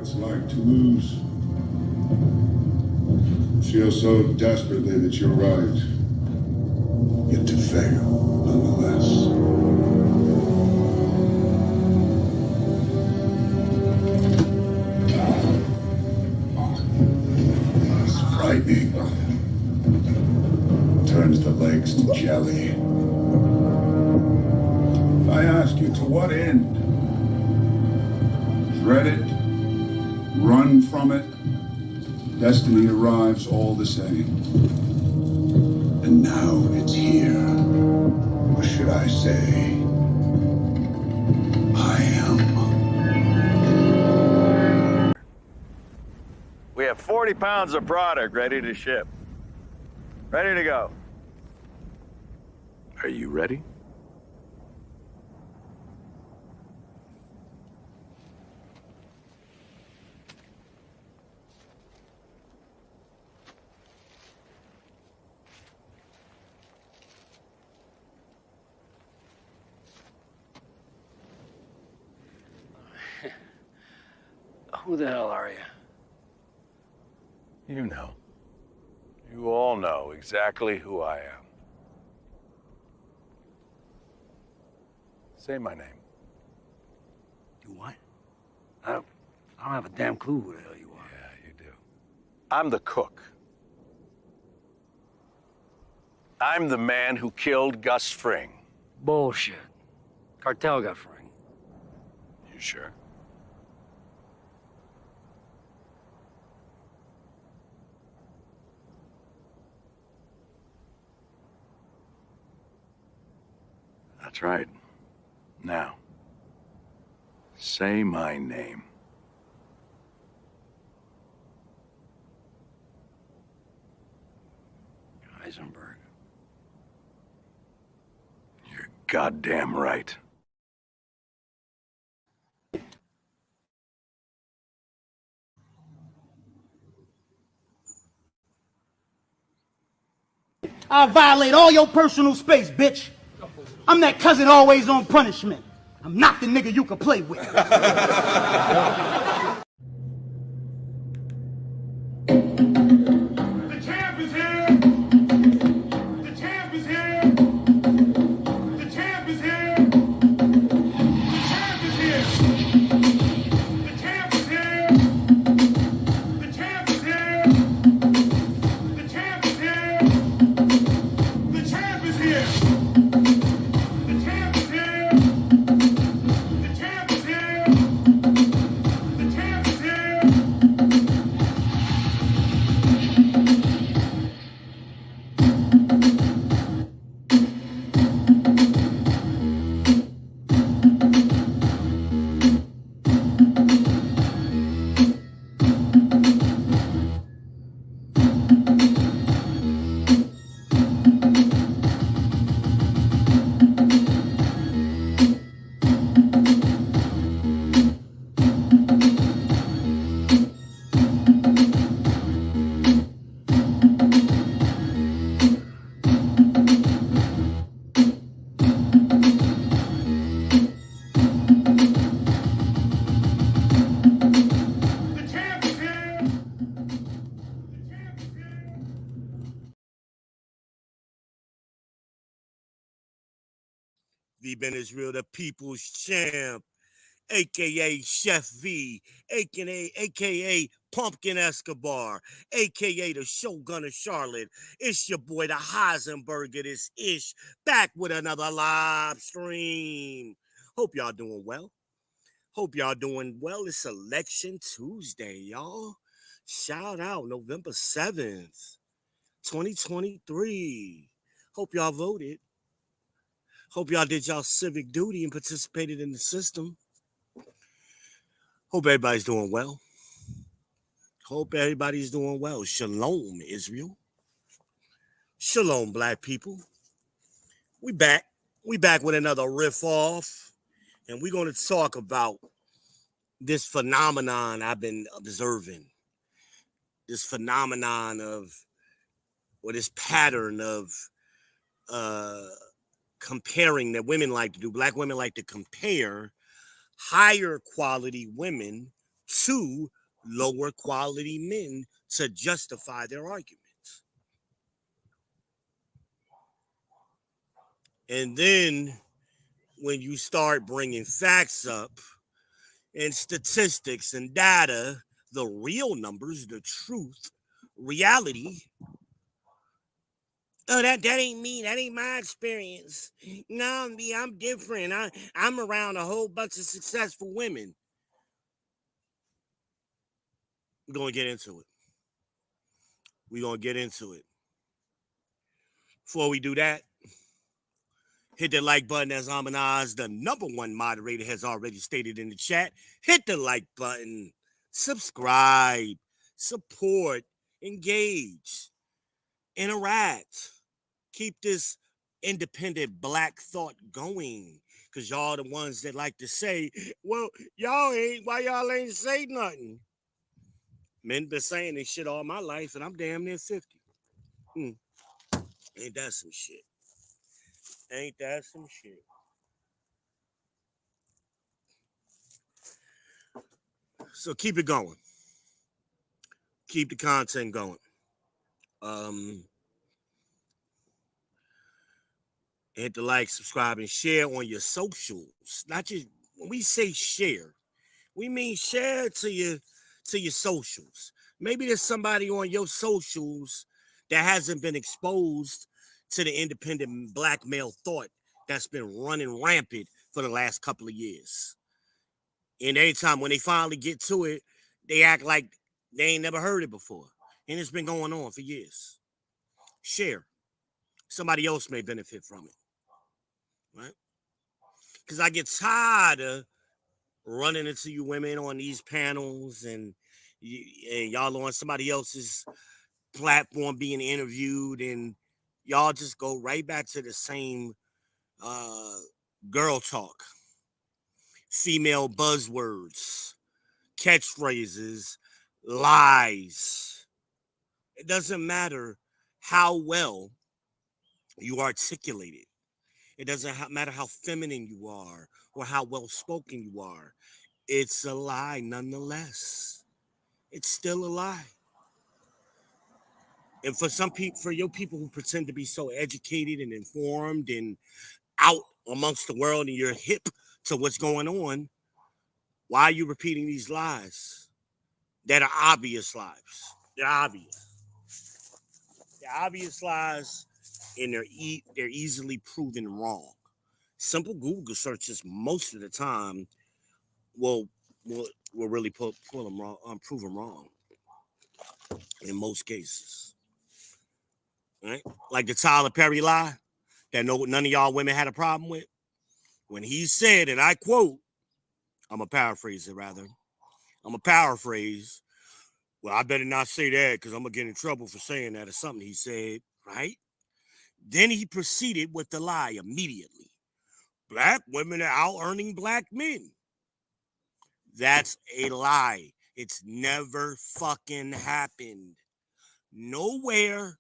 it's like to lose. Feel so desperately that you're right, yet to fail nonetheless. It's frightening. Turns the legs to jelly. I ask you, to what end? Dread it? Run from it? Destiny arrives all the same. And now it's here. Or should I say, I am. We have 40 pounds of product ready to ship. Ready to go. Are you ready? Who the hell are you? You know. You all know exactly who I am. Say my name. You what? I don't have a damn clue who the hell you are. Yeah, you do. I'm the cook. I'm the man who killed Gus Fring. Bullshit. Cartel got Fring. You sure? That's right. Now, say my name. Heisenberg. You're goddamn right. I'll violate all your personal space, bitch. I'm that cousin always on punishment. I'm not the nigga you can play with. The champ is here! The champ is here! The champ is here! The champ is here! The champ is here! The champ is here! The champ is here! The champ is here! The champ is here! The champ is here! The champ is here! The champ is here! The champ is here! V-Ben Israel, the people's champ, a.k.a. Chef V, a.k.a. Pumpkin Escobar, a.k.a. the Shogun of Charlotte. It's your boy, the Heisenberg of this ish, back with another live stream. Hope y'all doing well. Hope y'all doing well. It's Election Tuesday, y'all. Shout out November 7th, 2023. Hope y'all voted. Hope y'all did y'all civic duty and participated in the system. Hope everybody's doing well. Hope everybody's doing well. Shalom, Israel. Shalom, black people. We back. We back with another riff off. And we're going to talk about this phenomenon I've been observing. This phenomenon of, or this pattern of comparing that women like to do. Black women like to compare higher quality women to lower quality men to justify their arguments. And then when you start bringing facts up and statistics and data, the real numbers, the truth, reality, oh, that ain't me. That ain't my experience. No, me, I'm different. I'm around a whole bunch of successful women. We're going to get into it. We're going to get into it. Before we do that, hit the like button as Amanaz, the #1 moderator, has already stated in the chat. Hit the like button. Subscribe. Support. Engage. Interact. Keep this independent black thought going. Because y'all the ones that like to say, well, why y'all ain't say nothing? Men been saying this shit all my life, and I'm damn near 50. Ain't that some shit? Ain't that some shit? So keep it going. Keep the content going. Hit the like, subscribe, and share on your socials. Not just when we say share, we mean share to your socials. Maybe there's somebody on your socials that hasn't been exposed to the independent black male thought that's been running rampant for the last couple of years. And every time when they finally get to it, they act like they ain't never heard it before. And it's been going on for years. Share. Somebody else may benefit from it. Right? Because I get tired of running into you women on these panels and y'all on somebody else's platform being interviewed, and y'all just go right back to the same girl talk, female buzzwords, catchphrases, lies. It doesn't matter how well you articulate it. It doesn't matter how feminine you are or how well spoken you are. It's a lie nonetheless. It's still a lie. And for some people, for your people who pretend to be so educated and informed and out amongst the world and you're hip to what's going on, why are you repeating these lies that are obvious lies? They're obvious. They're obvious lies, and they're easily proven wrong. Simple Google searches most of the time will really pull them wrong, prove them wrong in most cases. Right? Like the Tyler Perry lie that none of y'all women had a problem with. When he said, and I quote, I'm going to paraphrase it rather. I'm going to paraphrase. Well, I better not say that because I'm going to get in trouble for saying that or something he said, right? Then he proceeded with the lie immediately. Black women are out earning black men. That's a lie. It's never fucking happened. Nowhere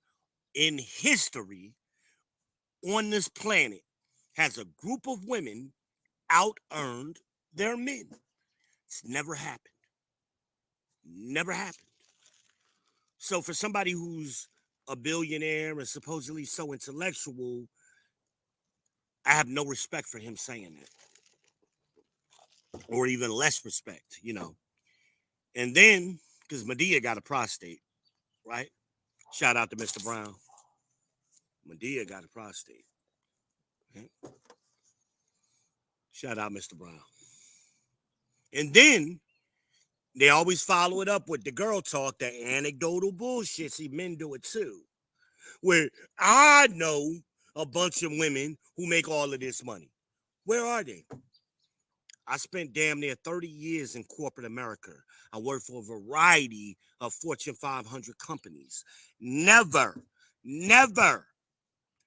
in history on this planet has a group of women out-earned their men. It's never happened. Never happened. So for somebody who's a billionaire and supposedly so intellectual, I have no respect for him saying that. Or even less respect, And then, because Medea got a prostate, right? Shout out to Mr. Brown. Medea got a prostate. Okay? Shout out Mr. Brown. And then they always follow it up with the girl talk, the anecdotal bullshit. See, men do it too. Where I know a bunch of women who make all of this money. Where are they? I spent damn near 30 years in corporate America. I worked for a variety of Fortune 500 companies. Never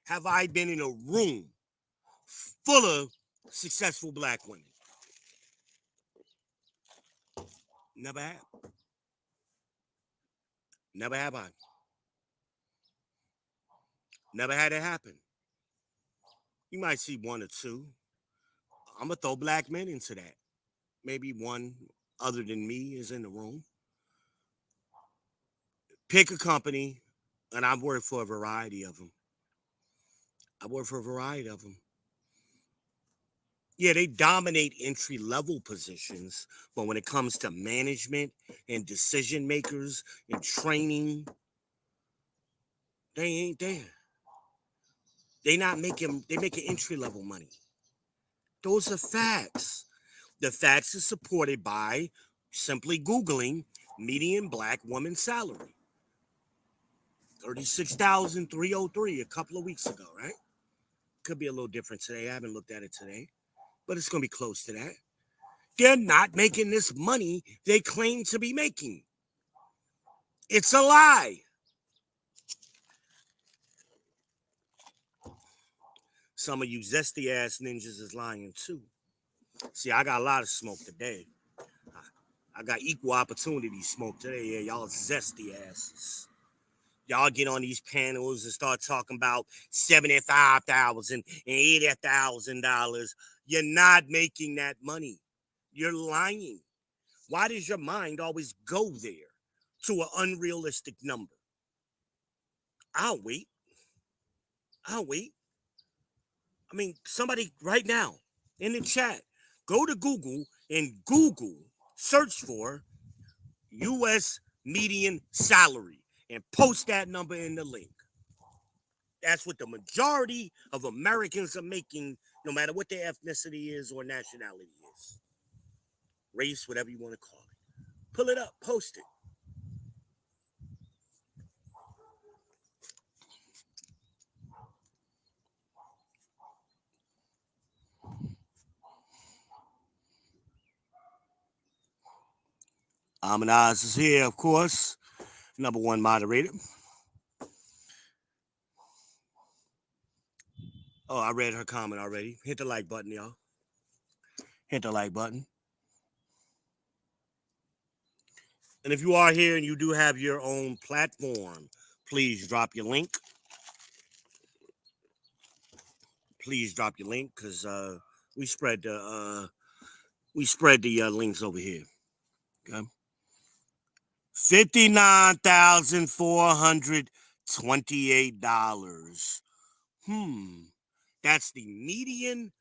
have I been in a room full of successful black women. Never have. Never have I. Never had it happen. You might see one or two. I'm going to throw black men into that. Maybe one other than me is in the room. Pick a company, and I've worked for a variety of them. Yeah, they dominate entry level positions, but when it comes to management and decision makers and training, they ain't there. They're making entry level money. Those are facts. The facts are supported by simply Googling median black woman salary. 36,303 a couple of weeks ago, right? Could be a little different today. I haven't looked at it today, but it's going to be close to that. They're not making this money they claim to be making. It's a lie. Some of you zesty ass ninjas is lying too. See, I got a lot of smoke today. I got equal opportunity smoke today. Yeah, y'all zesty asses. Y'all get on these panels and start talking about $75,000 and $80,000. You're not making that money. You're lying. Why does your mind always go there to an unrealistic number? I'll wait. I mean, somebody right now in the chat, go to Google and search for U.S. median salary and post that number in the link. That's what the majority of Americans are making, no matter what their ethnicity is or nationality is. Race, whatever you want to call it. Pull it up, post it. Oz is here, of course. Number one moderator. Oh, I read her comment already. Hit the like button, y'all. Hit the like button. And if you are here and you do have your own platform, please drop your link. Please drop your link because we spread the links over here. Okay. $59,428. That's the median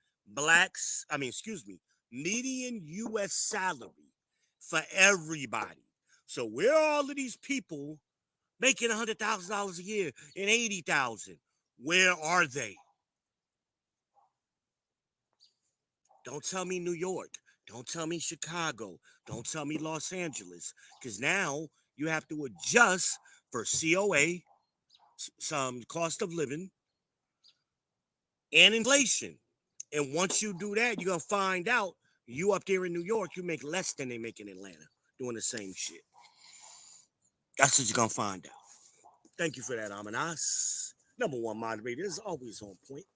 median U.S. salary for everybody. So where are all of these people making $100,000 a year and $80,000? Where are they? Don't tell me New York. Don't tell me Chicago. Don't tell me Los Angeles. Because now you have to adjust for COA, some cost of living, and inflation. And once you do that, you're going to find out you up there in New York, you make less than they make in Atlanta doing the same shit. That's what you're going to find out. Thank you for that, Oz. Number one moderator is always on point.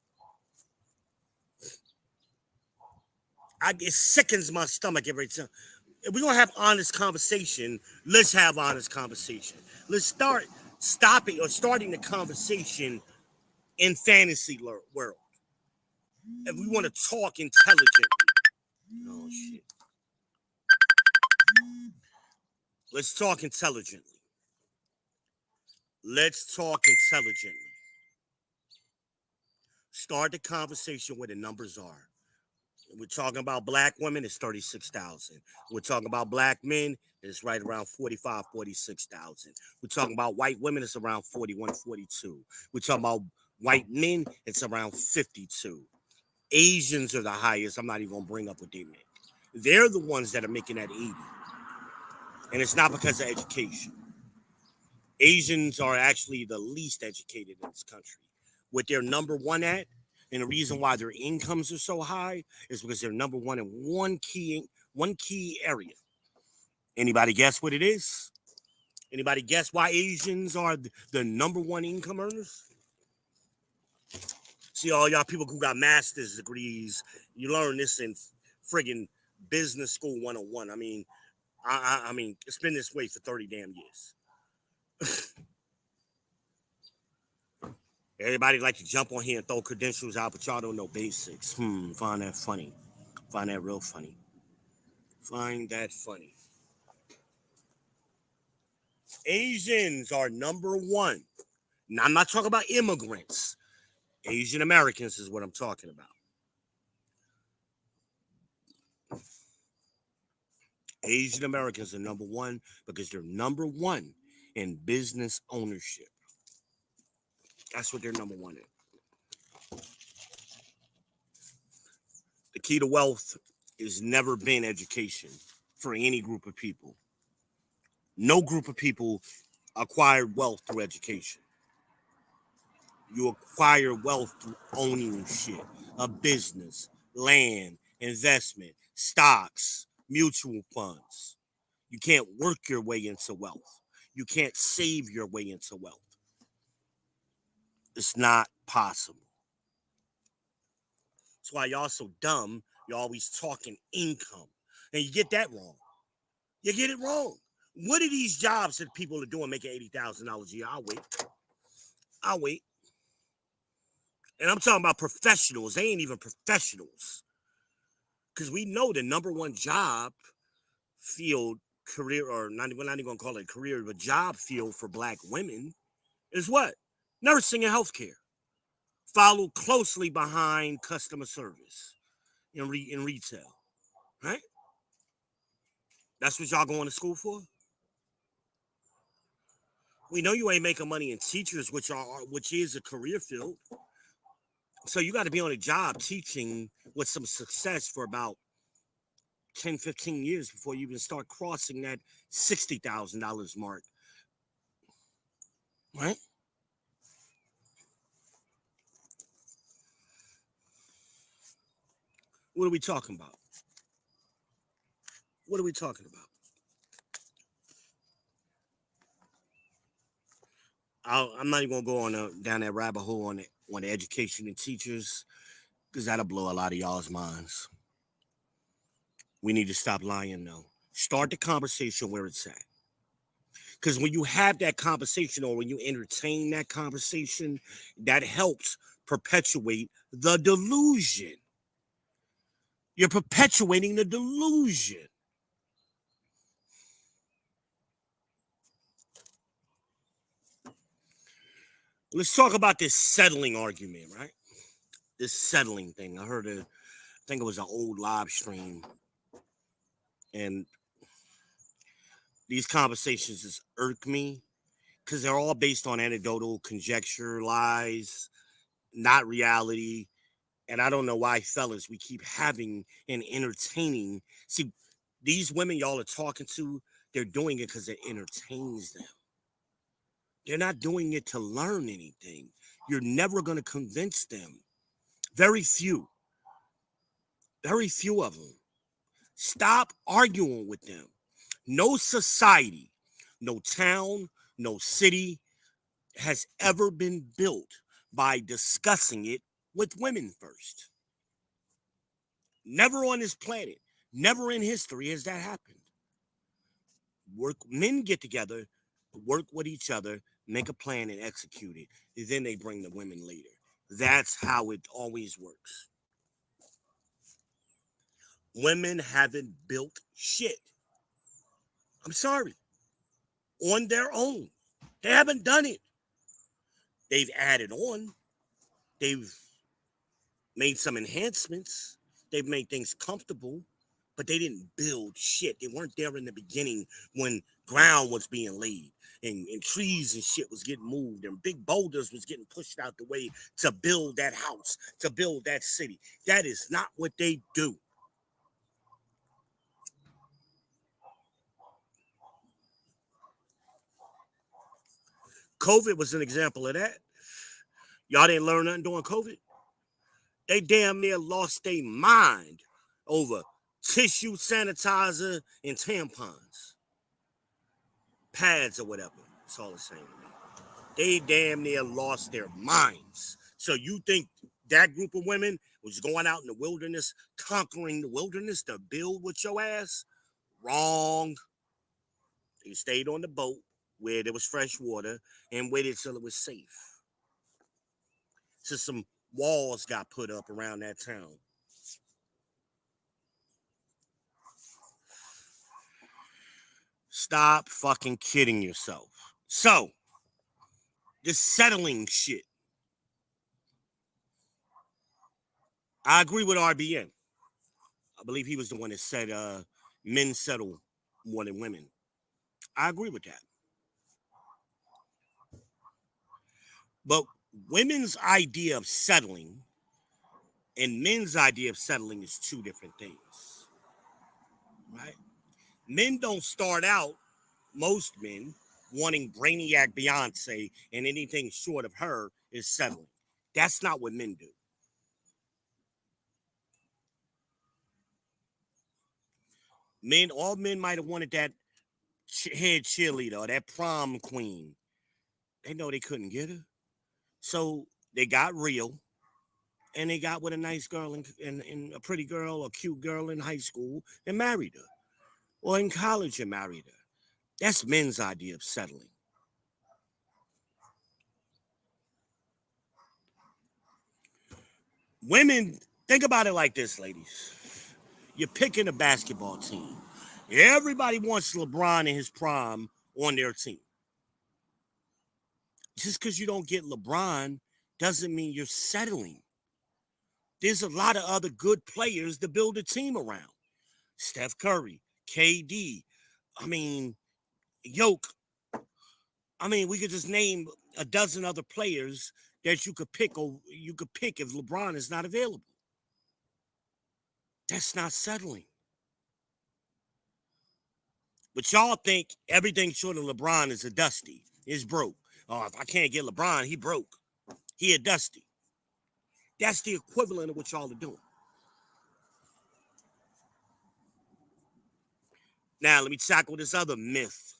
It sickens my stomach every time. If we're going to have honest conversation, let's have honest conversation. Let's starting the conversation in fantasy world. If we want to talk intelligently. Oh, shit. Let's talk intelligently. Start the conversation where the numbers are. We're talking about black women, it's 36,000. We're talking about black men, it's right around 45, 46,000. We're talking about white women, it's around 41, 42. We're talking about white men, it's around 52. Asians are the highest. I'm not even going to bring up what they make. They're the ones that are making that 80. And it's not because of education. Asians are actually the least educated in this country. What they're number one at, and the reason why their incomes are so high is because they're number one in one key area. Anybody guess what it is? Anybody guess why Asians are the number one income earners? See, all y'all people who got master's degrees, you learn this in friggin' business school 101. I mean, it's been this way for 30 damn years. Everybody like to jump on here and throw credentials out, but y'all don't know basics. Find that funny. Find that real funny. Find that funny. Asians are number one. Now, I'm not talking about immigrants. Asian Americans is what I'm talking about. Asian Americans are number one because they're number one in business ownership. That's what they're number one in. The key to wealth has never been education for any group of people. No group of people acquired wealth through education. You acquire wealth through owning shit, a business, land, investment, stocks, mutual funds. You can't work your way into wealth. You can't save your way into wealth. It's not possible. That's why y'all so dumb. You're always talking income. And you get that wrong. You get it wrong. What are these jobs that people are doing making $80,000 a year? I'll wait. And I'm talking about professionals. They ain't even professionals. Because we know the number one job field, career, or we're not even going to call it a career, but job field for black women is what? Nursing and healthcare. Followed closely behind customer service in retail. Right? That's what y'all going to school for? We know you ain't making money in teachers, which is a career field. So you got to be on a job teaching with some success for about 10, 15 years before you even start crossing that $60,000 mark. Right? What are we talking about? What are we talking about? I'm not even going to go on down that rabbit hole on the education and teachers, because that'll blow a lot of y'all's minds. We need to stop lying, though. Start the conversation where it's at. Because when you have that conversation or when you entertain that conversation, that helps perpetuate the delusion. You're perpetuating the delusion. Let's talk about this settling argument, right? This settling thing. I think it was an old live stream. And these conversations just irk me because they're all based on anecdotal conjecture, lies, not reality. And I don't know why, fellas, we keep having and entertaining. See, these women y'all are talking to, they're doing it because it entertains them. They're not doing it to learn anything. You're never going to convince them. Very few of them. Stop arguing with them. No society, no town, no city has ever been built by discussing it with women first. Never on this planet, never in history has that happened. Men get together, work with each other, make a plan and execute it. Then they bring the women later. That's how it always works. Women haven't built shit. I'm sorry. On their own. They haven't done it. They've added on. They've made some enhancements. They've made things comfortable, but they didn't build shit. They weren't there in the beginning when ground was being laid and trees and shit was getting moved and big boulders was getting pushed out the way to build that house, to build that city. That is not what they do. COVID was an example of that. Y'all didn't learn nothing during COVID. They damn near lost their mind over tissue, sanitizer, and tampons. Pads or whatever. It's all the same. They damn near lost their minds. So you think that group of women was going out in the wilderness, conquering the wilderness to build with your ass? Wrong. They stayed on the boat where there was fresh water and waited till it was safe. So some walls got put up around that town. Stop fucking kidding yourself. So, this settling shit. I agree with RBN. I believe he was the one that said men settle more than women. I agree with that. But women's idea of settling and men's idea of settling is two different things, right? Men don't start out, most men, wanting Brainiac Beyonce, and anything short of her is settling. That's not what men do. All men might have wanted that head cheerleader or that prom queen. They know they couldn't get her. So they got real and they got with a nice girl and a pretty girl or cute girl in high school and married her. Or in college and married her. That's men's idea of settling. Women, think about it like this, ladies. You're picking a basketball team. Everybody wants LeBron in his prime on their team. Just because you don't get LeBron doesn't mean you're settling. There's a lot of other good players to build a team around. Steph Curry, KD, Yoke. We could just name a dozen other players that you could pick, or you could pick if LeBron is not available. That's not settling. But y'all think everything short of LeBron is a dusty, is broke. Oh, if I can't get LeBron, he broke. He a dusty. That's the equivalent of what y'all are doing. Now, let me tackle this other myth.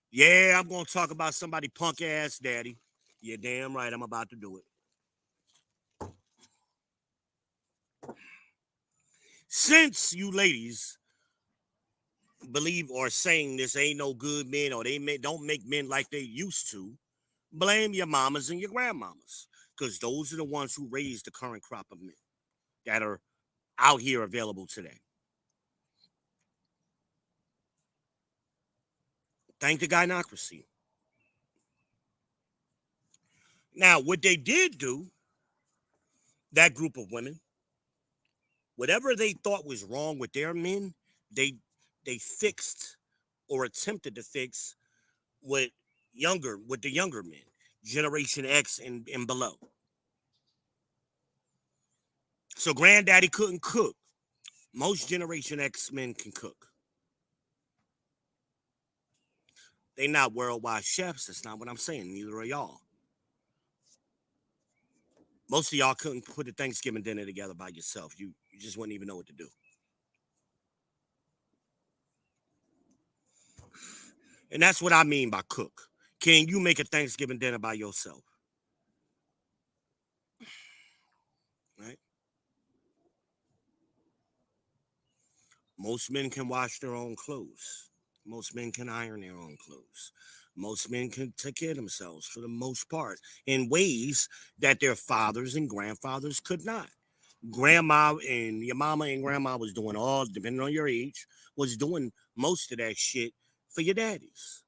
Yeah, I'm going to talk about somebody punk ass daddy. You're damn right, I'm about to do it. Since you ladies believe or saying this ain't no good men, or don't make men like they used to, blame your mamas and your grandmamas, because those are the ones who raised the current crop of men that are out here available today. Thank the gynocracy. Now, what they did do, that group of women, whatever they thought was wrong with their men, they fixed or attempted to fix with the younger men, Generation X and below. So granddaddy couldn't cook. Most Generation X men can cook. They not worldwide chefs. That's not what I'm saying. Neither are y'all. Most of y'all couldn't put a Thanksgiving dinner together by yourself. You just wouldn't even know what to do. And that's what I mean by cook. Can you make a Thanksgiving dinner by yourself? Right? Most men can wash their own clothes. Most men can iron their own clothes. Most men can take care of themselves for the most part in ways that their fathers and grandfathers could not. Grandma and your mama and grandma was doing all, depending on your age, was doing most of that shit for your daddies.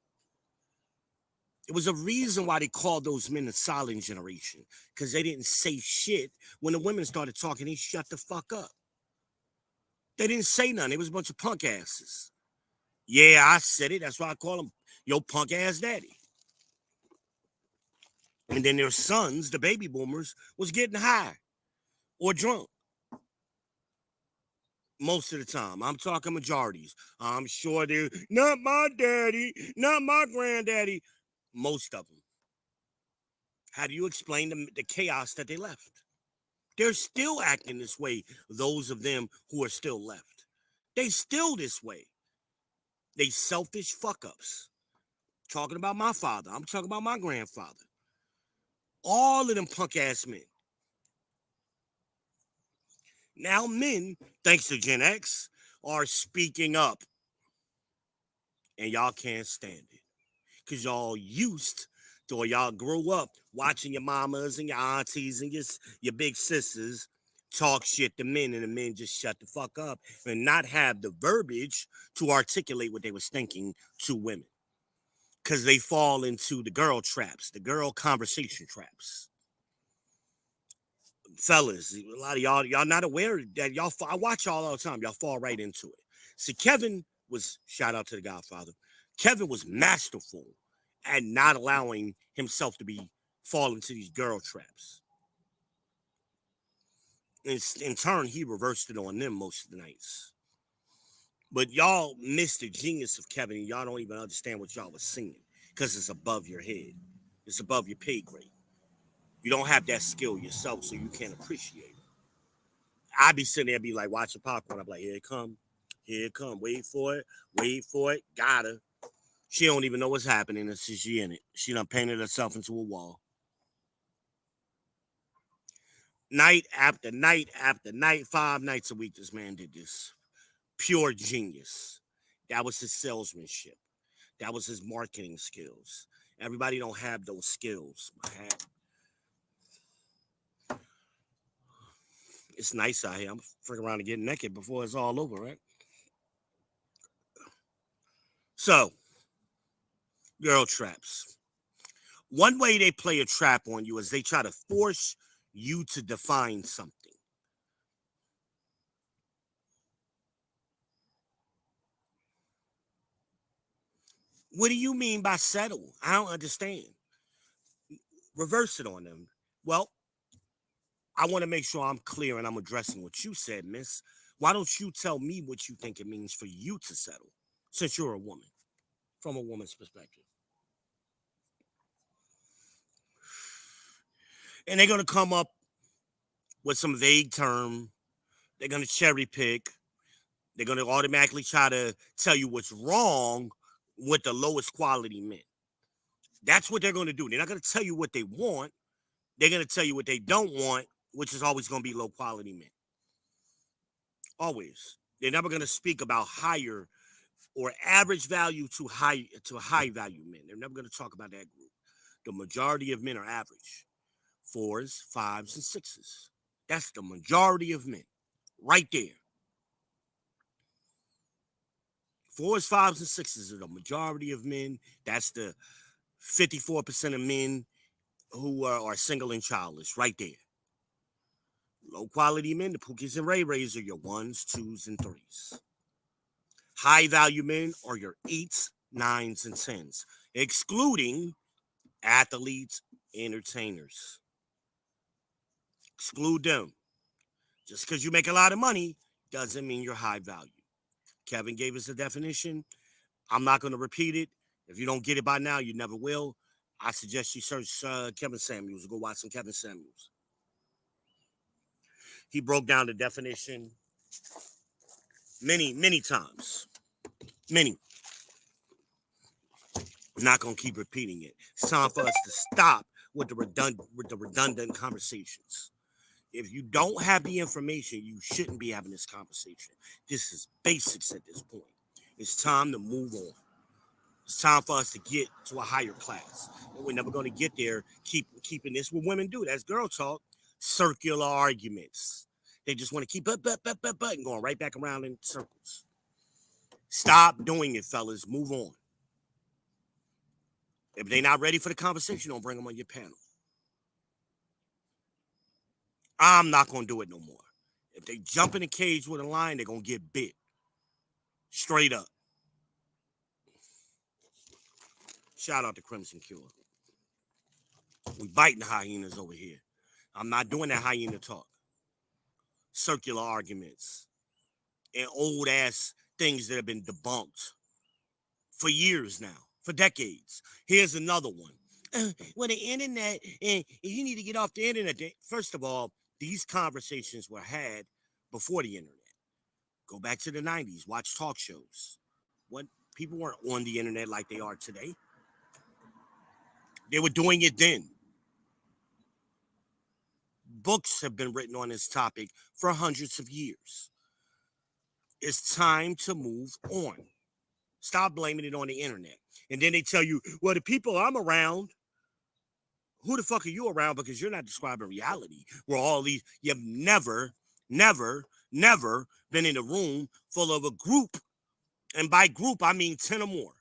It was a reason why they called those men the silent generation, because they didn't say shit. When the women started talking, they shut the fuck up. They didn't say nothing. It was a bunch of punk asses. Yeah, I said it. That's why I call them yo punk ass daddy. And then their sons, the baby boomers, was getting high or drunk most of the time. I'm talking majorities. I'm sure they're not my daddy, not my granddaddy. Most of them. How do you explain the chaos that they left? They're still acting this way, those of them who are still left. They still this way. They selfish fuck-ups. Talking about my father. I'm talking about my grandfather. All of them punk-ass men. Now men, thanks to Gen X, are speaking up. And y'all can't stand it. Because y'all used to, or y'all grew up watching your mamas and your aunties and your big sisters talk shit to men, and the men just shut the fuck up and not have the verbiage to articulate what they was thinking to women. because they fall into the girl traps, the girl conversation traps. Fellas, a lot of y'all not aware that I watch y'all all the time. Y'all fall right into it. See, Kevin was, shout out to the Godfather, Kevin was masterful at not allowing himself to fall into these girl traps. In turn, he reversed it on them most of the nights. But y'all missed the genius of Kevin, and y'all don't even understand what y'all was singing because it's above your head. It's above your pay grade. You don't have that skill yourself, so you can't appreciate it. I be sitting there, be like watching popcorn. I'm like, here it come, wait for it, got her. She don't even know what's happening until she in it. She done painted herself into a wall. Night after night after night, 5 nights a week, this man did this. Pure genius. That was his salesmanship. That was his marketing skills. Everybody don't have those skills. It's nice out here. I'm freaking around and getting naked before it's all over, right? So, girl traps. One way they play a trap on you is they try to force you to define something. What do you mean by settle? I don't understand. Reverse it on them. Well, I want to make sure I'm clear and I'm addressing what you said, miss. Why don't you tell me what you think it means for you to settle, since you're a woman, from a woman's perspective? And they're going to come up with some vague term. They're going to cherry pick. They're going to automatically try to tell you what's wrong with the lowest quality men. That's what they're going to do. They're not going to tell you what they want. They're going to tell you what they don't want, which is always going to be low quality men. Always. They're never going to speak about higher or average value to high value men. They're never going to talk about that group. The majority of men are average. 4s, 5s, and 6s. That's the majority of men. Right there. 4s, 5s, and 6s are the majority of men. That's the 54% of men who are single and childless. Right there. Low quality men, the Pookies and Ray Rays, are your 1s, 2s, and 3s. High value men are your 8s, 9s, and 10s, excluding athletes, entertainers. Exclude them. Just because you make a lot of money doesn't mean you're high value. Kevin gave us a definition. I'm not going to repeat it. If you don't get it by now, you never will. I suggest you search Kevin Samuels. Go watch some Kevin Samuels. He broke down the definition many times. Many. I'm not going to keep repeating it. It's time for us to stop with the redundant conversations. If you don't have the information, you shouldn't be having this conversation. This is basics at this point. It's time to move on. It's time for us to get to a higher class. And we're never going to get there keeping this what women do. That's girl talk. Circular arguments. They just want to keep and going right back around in circles. Stop doing it, fellas. Move on. If they're not ready for the conversation, don't bring them on your panel. I'm not going to do it no more. If they jump in the cage with a lion, they're going to get bit. Straight up. Shout out to Crimson Cure. We biting hyenas over here. I'm not doing that hyena talk. Circular arguments. And old ass things that have been debunked for years now. For decades. Here's another one. Well, the internet, and you need to get off the internet. First of all, these conversations were had before the internet. Go back to the 90s. Watch talk shows. What people weren't on the internet like they are today. They were doing it then. Books have been written on this topic for hundreds of years. It's time to move on. Stop blaming it on the internet. And then they tell you, well, the people I'm around, who the fuck are you around? Because you're not describing reality. Where all these, you've never been in a room full of a group. And by group, I mean 10 or more.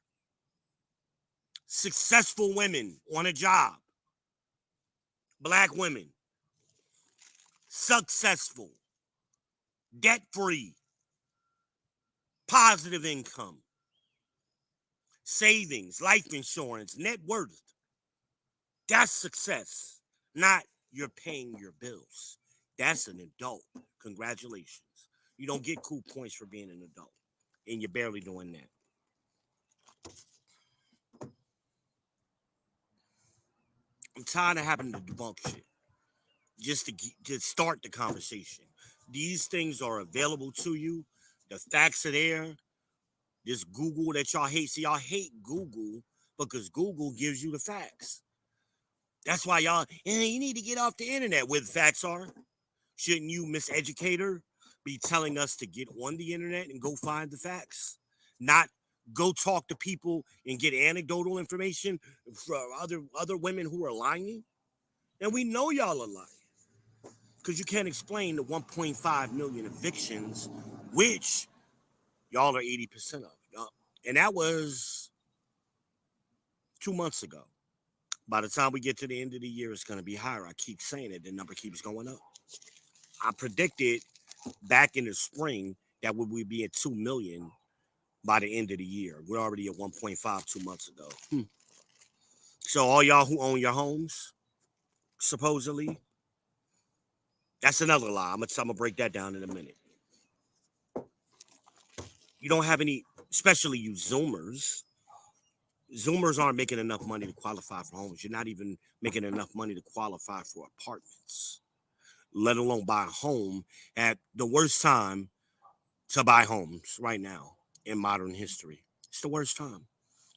successful women on a job. Black women. Successful. Debt-free. Positive income. Savings, life insurance, net worth. That's success. Not you're paying your bills. That's an adult. Congratulations. You don't get cool points for being an adult. And you're barely doing that. I'm tired of having to debunk shit just to start the conversation. These things are available to you. The facts are there. This Google that y'all hate. See, y'all hate Google because Google gives you the facts. That's why y'all, you need to get off the internet where the facts are. Shouldn't you, miseducator, be telling us to get on the internet and go find the facts? Not go talk to people and get anecdotal information from other women who are lying? And we know y'all are lying. Because you can't explain the 1.5 million evictions, which y'all are 80% of. And that was 2 months ago. By the time we get to the end of the year, it's going to be higher. I keep saying it. The number keeps going up. I predicted back in the spring that we would be at 2 million by the end of the year. We're already at 1.5 2 months ago. So all y'all who own your homes, supposedly, that's another lie. I'm gonna break that down in a minute. You don't have any, especially you Zoomers. Zoomers aren't making enough money to qualify for homes. You're not even making enough money to qualify for apartments, let alone buy a home at the worst time to buy homes right now in modern history. It's the worst time.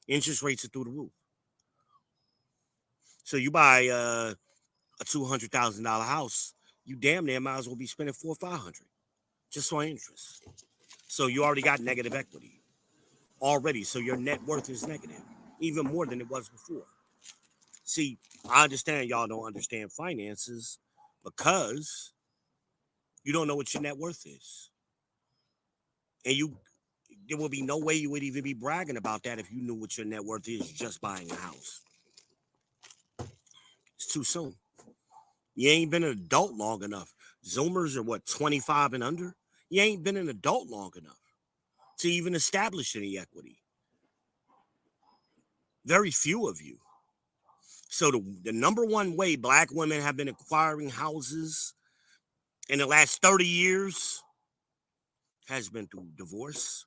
Interest rates are through the roof. So you buy a $200,000 house, you damn near might as well be spending $400 or $500 just on interest. So you already got negative equity already. So your net worth is negative, even more than it was before. See, I understand y'all don't understand finances because you don't know what your net worth is. And there will be no way you would even be bragging about that if you knew what your net worth is just buying a house. It's too soon. You ain't been an adult long enough. Zoomers are what, 25 and under? You ain't been an adult long enough to even establish any equity. Very few of you. So the number one way black women have been acquiring houses in the last 30 years has been through divorce,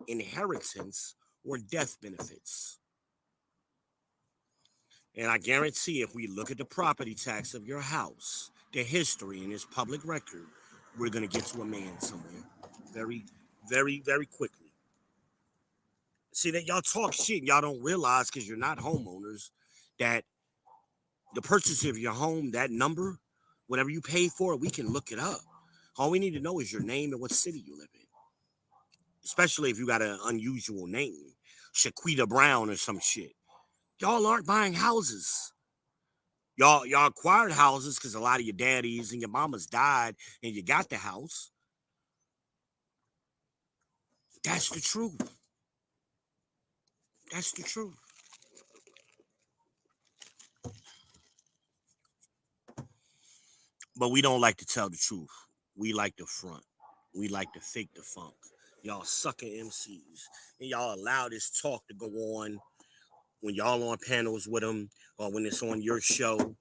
inheritance, or death benefits. And I guarantee if we look at the property tax of your house, the history and its public record, we're going to get to a man somewhere very, very, very quickly. See, that y'all talk shit, y'all don't realize because you're not homeowners that the purchase of your home, that number, whatever you pay for it, we can look it up. All we need to know is your name and what city you live in. Especially if you got an unusual name, Shaquita Brown or some shit. Y'all aren't buying houses. Y'all acquired houses because a lot of your daddies and your mamas died and you got the house. That's the truth. That's the truth. But we don't like to tell the truth. We like to front. We like to fake the funk. Y'all sucker MCs. And y'all allow this talk to go on when y'all on panels with them or when it's on your show.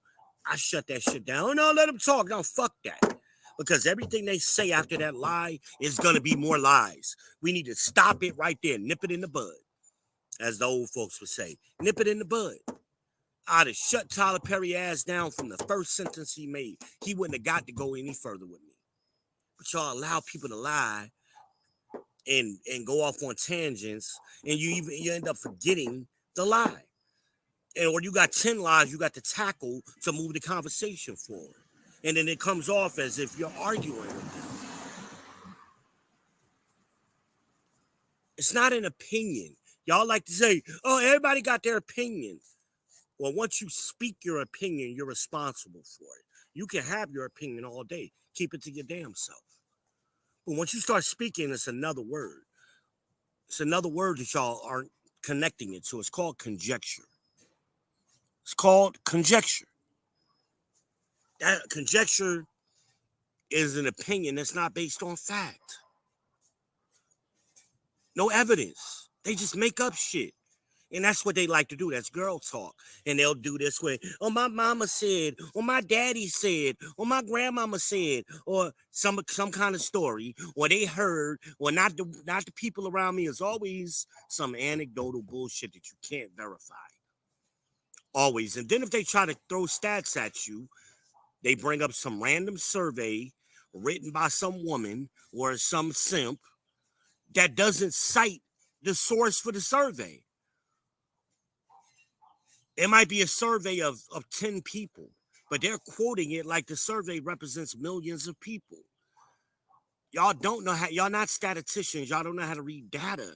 I shut that shit down. Oh, no, let them talk. No, fuck that. Because everything they say after that lie is going to be more lies. We need to stop it right there. Nip it in the bud. As the old folks would say. Nip it in the bud. I'd have shut Tyler Perry ass down from the first sentence he made. He wouldn't have got to go any further with me. But y'all allow people to lie and go off on tangents, and you end up forgetting the lie. And or you got 10 lies you got to tackle to move the conversation forward. And then it comes off as if you're arguing with them. It's not an opinion. Y'all like to say, oh, everybody got their opinion. Well, once you speak your opinion, you're responsible for it. You can have your opinion all day. Keep it to your damn self. But once you start speaking, it's another word. It's another word that y'all aren't connecting it to. It's called conjecture. It's called conjecture. That conjecture is an opinion that's not based on fact. No evidence. They just make up shit. And that's what they like to do. That's girl talk. And they'll do this way. Oh, my mama said, or my daddy said, or my grandmama said, or some kind of story, or they heard, or not the people around me. Is always some anecdotal bullshit that you can't verify. Always. And then if they try to throw stats at you, they bring up some random survey written by some woman or some simp that doesn't cite the source for the survey. It might be a survey of 10 people, but they're quoting it like the survey represents millions of people. Y'all don't know how, y'all not statisticians. Y'all don't know how to read data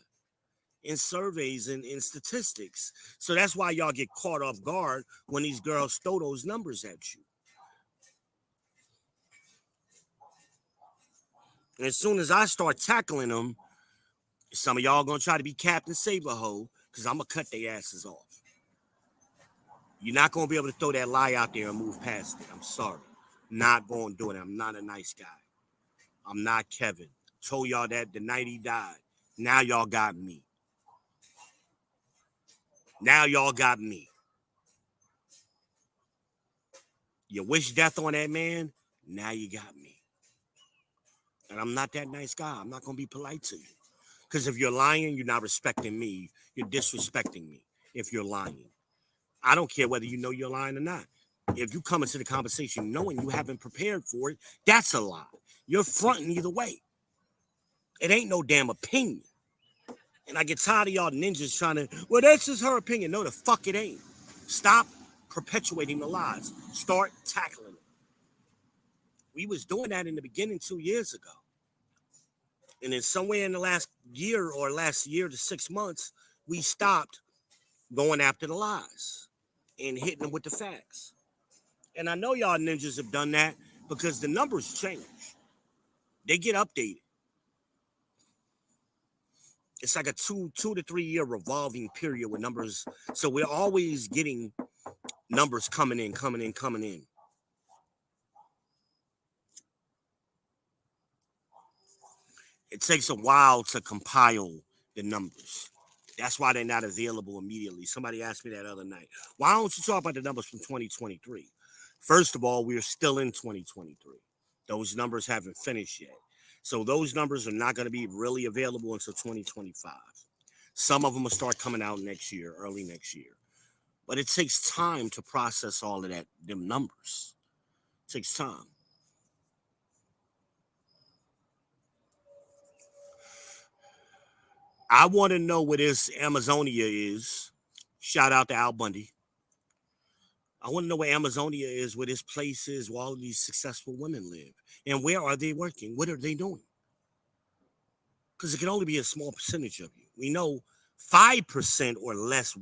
in surveys and in statistics. So that's why y'all get caught off guard when these girls throw those numbers at you. And as soon as I start tackling them, some of y'all gonna try to be Captain Saberho, because I'm gonna cut their asses off. You're not gonna be able to throw that lie out there and move past it. I'm sorry. Not gonna do it. I'm not a nice guy. I'm not Kevin. Told y'all that the night he died. Now y'all got me. Now y'all got me. You wish death on that man. Now you got me. And I'm not that nice guy. I'm not gonna be polite to you. Because if you're lying, you're not respecting me. You're disrespecting me if you're lying. I don't care whether you know you're lying or not. If you come into the conversation knowing you haven't prepared for it, that's a lie. You're fronting either way. It ain't no damn opinion. And I get tired of y'all ninjas trying to, well, that's just her opinion. No, the fuck it ain't. Stop perpetuating the lies. Start tackling them. We was doing that in the beginning 2 years ago. And then somewhere in the last year to 6 months, we stopped going after the lies and hitting them with the facts. And I know y'all ninjas have done that because the numbers change. They get updated. It's like a two to 3 year revolving period with numbers. So we're always getting numbers coming in. It takes a while to compile the numbers. That's why they're not available immediately. Somebody asked me that other night. Why don't you talk about the numbers from 2023? First of all, we're still in 2023. Those numbers haven't finished yet. So those numbers are not going to be really available until 2025. Some of them will start coming out next year, early next year. But it takes time to process all of them numbers. It takes time. I want to know where this Amazonia is. Shout out to Al Bundy. I want to know where Amazonia is, where this place is, where all of these successful women live. And where are they working? What are they doing? Because it can only be a small percentage of you. We know 5% or less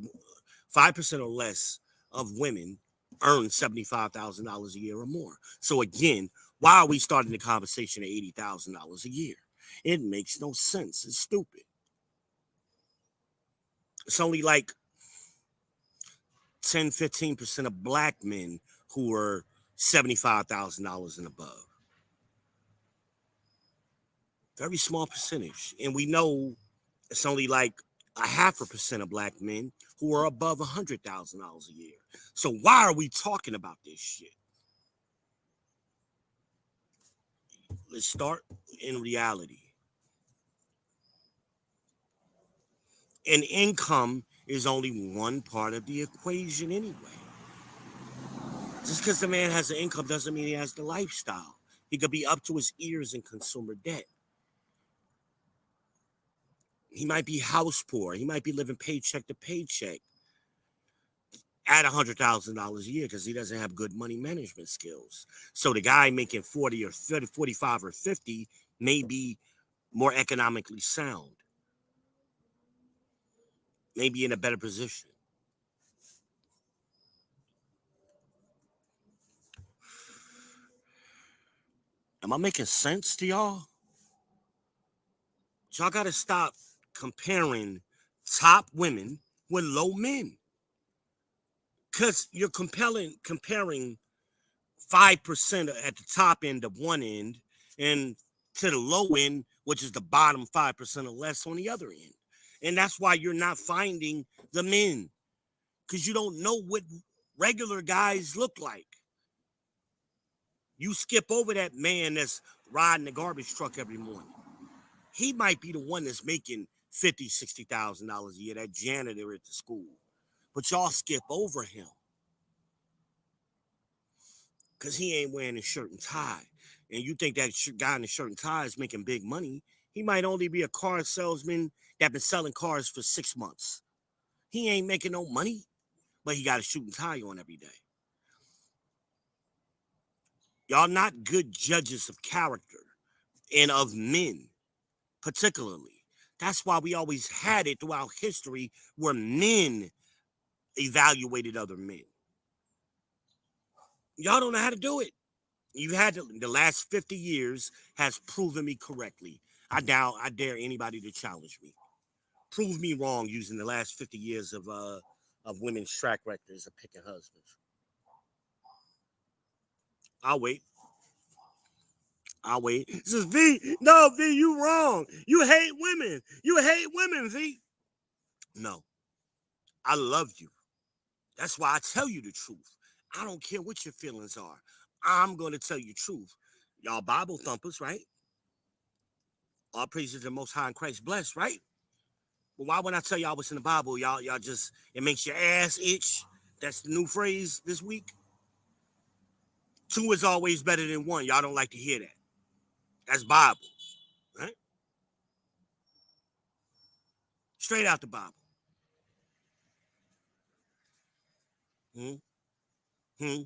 of women earn $75,000 a year or more. So again, why are we starting the conversation at $80,000 a year? It makes no sense. It's stupid. It's only like 10, 15% of black men who are $75,000 and above. Very small percentage. And we know it's only like 0.5% of black men who are above $100,000 a year. So why are we talking about this shit? Let's start in reality. And income is only one part of the equation anyway. Just because the man has an income doesn't mean he has the lifestyle. He could be up to his ears in consumer debt. He might be house poor. He might be living paycheck to paycheck at $100,000 a year because he doesn't have good money management skills. So the guy making 40 or 30, 45 or 50 may be more economically sound, maybe in a better position. Am I making sense to y'all? Y'all got to stop comparing top women with low men. Because you're comparing 5% at the top end of one end and to the low end, which is the bottom 5% or less on the other end. And that's why you're not finding the men, because you don't know what regular guys look like. You skip over that man that's riding the garbage truck every morning. He might be the one that's making $50,000, $60,000 a year, that janitor at the school. But y'all skip over him because he ain't wearing a shirt and tie. And you think that guy in the shirt and tie is making big money. He might only be a car salesman that been selling cars for 6 months. He ain't making no money, but he got a suit and tie on every day. Y'all not good judges of character and of men, particularly. That's why we always had it throughout history where men evaluated other men. Y'all don't know how to do it. You've had the last 50 years has proven me correctly. I dare anybody to challenge me. Prove me wrong using the last 50 years of women's track records of picking husbands. I'll wait. This is V. No, V, you wrong. You hate women. You hate women, V. No. I love you. That's why I tell you the truth. I don't care what your feelings are. I'm going to tell you the truth. Y'all Bible thumpers, right? All praises to the Most High in Christ blessed, right? But why when I tell y'all what's in the Bible, y'all just, it makes your ass itch? That's the new phrase this week. 2 is always better than 1. Y'all don't like to hear that. That's Bible, right? Straight out the Bible. A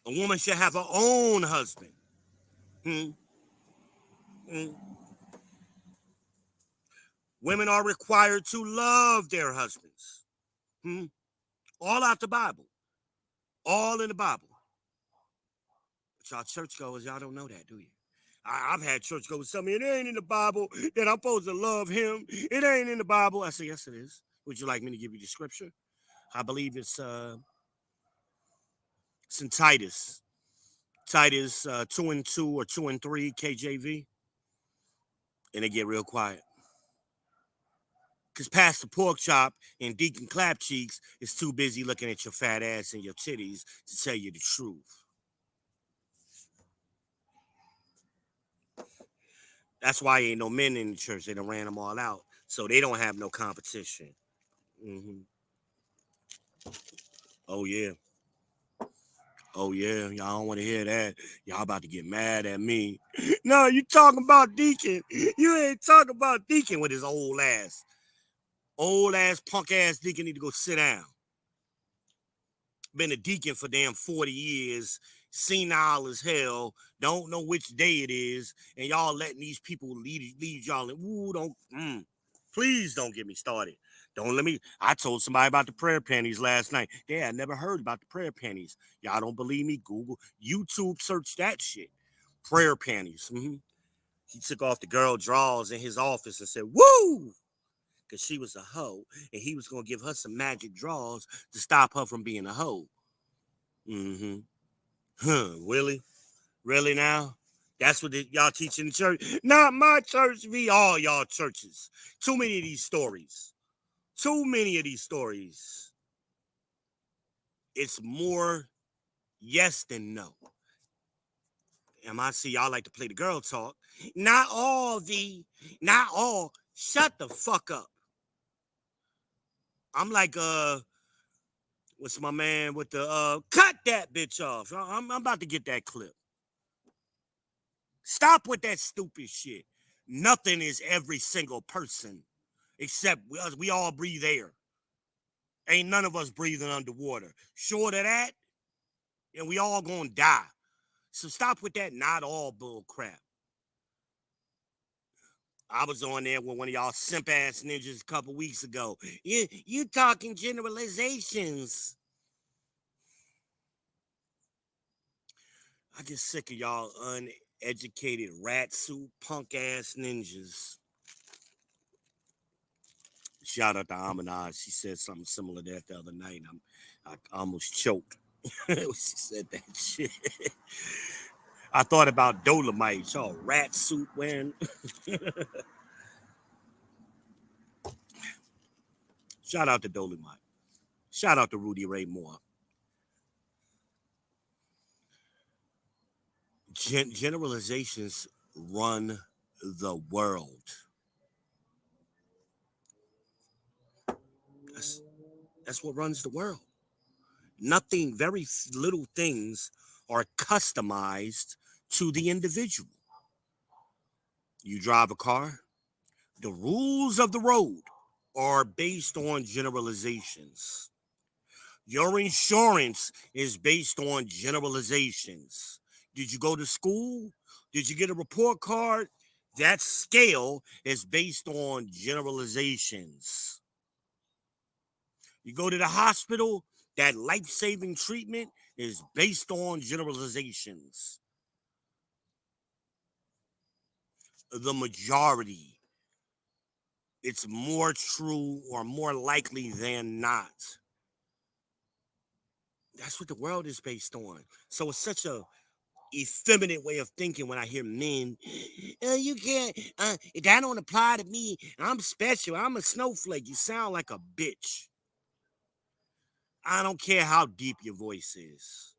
woman should have her own husband. Women are required to love their husbands. All out the Bible. All in the Bible. But y'all churchgoers, y'all don't know that, do you? I've had churchgoers tell me it ain't in the Bible that I'm supposed to love him. It ain't in the Bible. I say, yes, it is. Would you like me to give you the scripture? I believe it's in Titus. Titus 2:2 or 2:3 KJV. And they get real quiet. Because Pastor Porkchop and Deacon Clapcheeks is too busy looking at your fat ass and your titties to tell you the truth. That's why ain't no men in the church. They done ran them all out. So they don't have no competition. Oh, yeah. Oh, yeah. Y'all don't want to hear that. Y'all about to get mad at me. No, you talking about Deacon. You ain't talking about Deacon with his old ass. Old ass, punk ass Deacon need to go sit down. Been a deacon for damn 40 years, senile as hell, don't know which day it is, and y'all letting these people lead y'all in. Ooh, please don't get me started. Don't let me. I told somebody about the prayer panties last night. They had never heard about the prayer panties. Y'all don't believe me? Google, YouTube, search that shit. Prayer panties. He took off the girl drawers in his office and said, woo! Because she was a hoe, and he was going to give her some magic draws to stop her from being a hoe. Really? Really now? That's what y'all teach in the church? Not my church, V. All y'all churches. Too many of these stories. Too many of these stories. It's more yes than no. And I see y'all like to play the girl talk. Not all, V. Not all. Shut the fuck up. I'm like, what's my man with the, cut that bitch off. I'm about to get that clip. Stop with that stupid shit. Nothing is every single person, except we all breathe air. Ain't none of us breathing underwater. Short of that, and we all gonna die. So stop with that not all bull crap. I was on there with one of y'all simp ass ninjas a couple weeks ago. You talking generalizations. I get sick of y'all uneducated rat suit punk ass ninjas. Shout out to Amanaz. She said something similar to that the other night. I almost choked. She said that shit. I thought about Dolomite. Y'all rat suit wearing. Shout out to Dolomite. Shout out to Rudy Ray Moore. Generalizations run the world. That's what runs the world. Nothing, very little things are customized to the individual. You drive a car, the rules of the road are based on generalizations. Your insurance is based on generalizations. Did you go to school? Did you get a report card? That scale is based on generalizations. You go to the hospital, that life-saving treatment is based on generalizations. The majority, it's more true or more likely than not. That's what the world is based on. So it's such a effeminate way of thinking when I hear men, you can't, that don't apply to me. I'm special. I'm a snowflake. You sound like a bitch. I don't care how deep your voice is.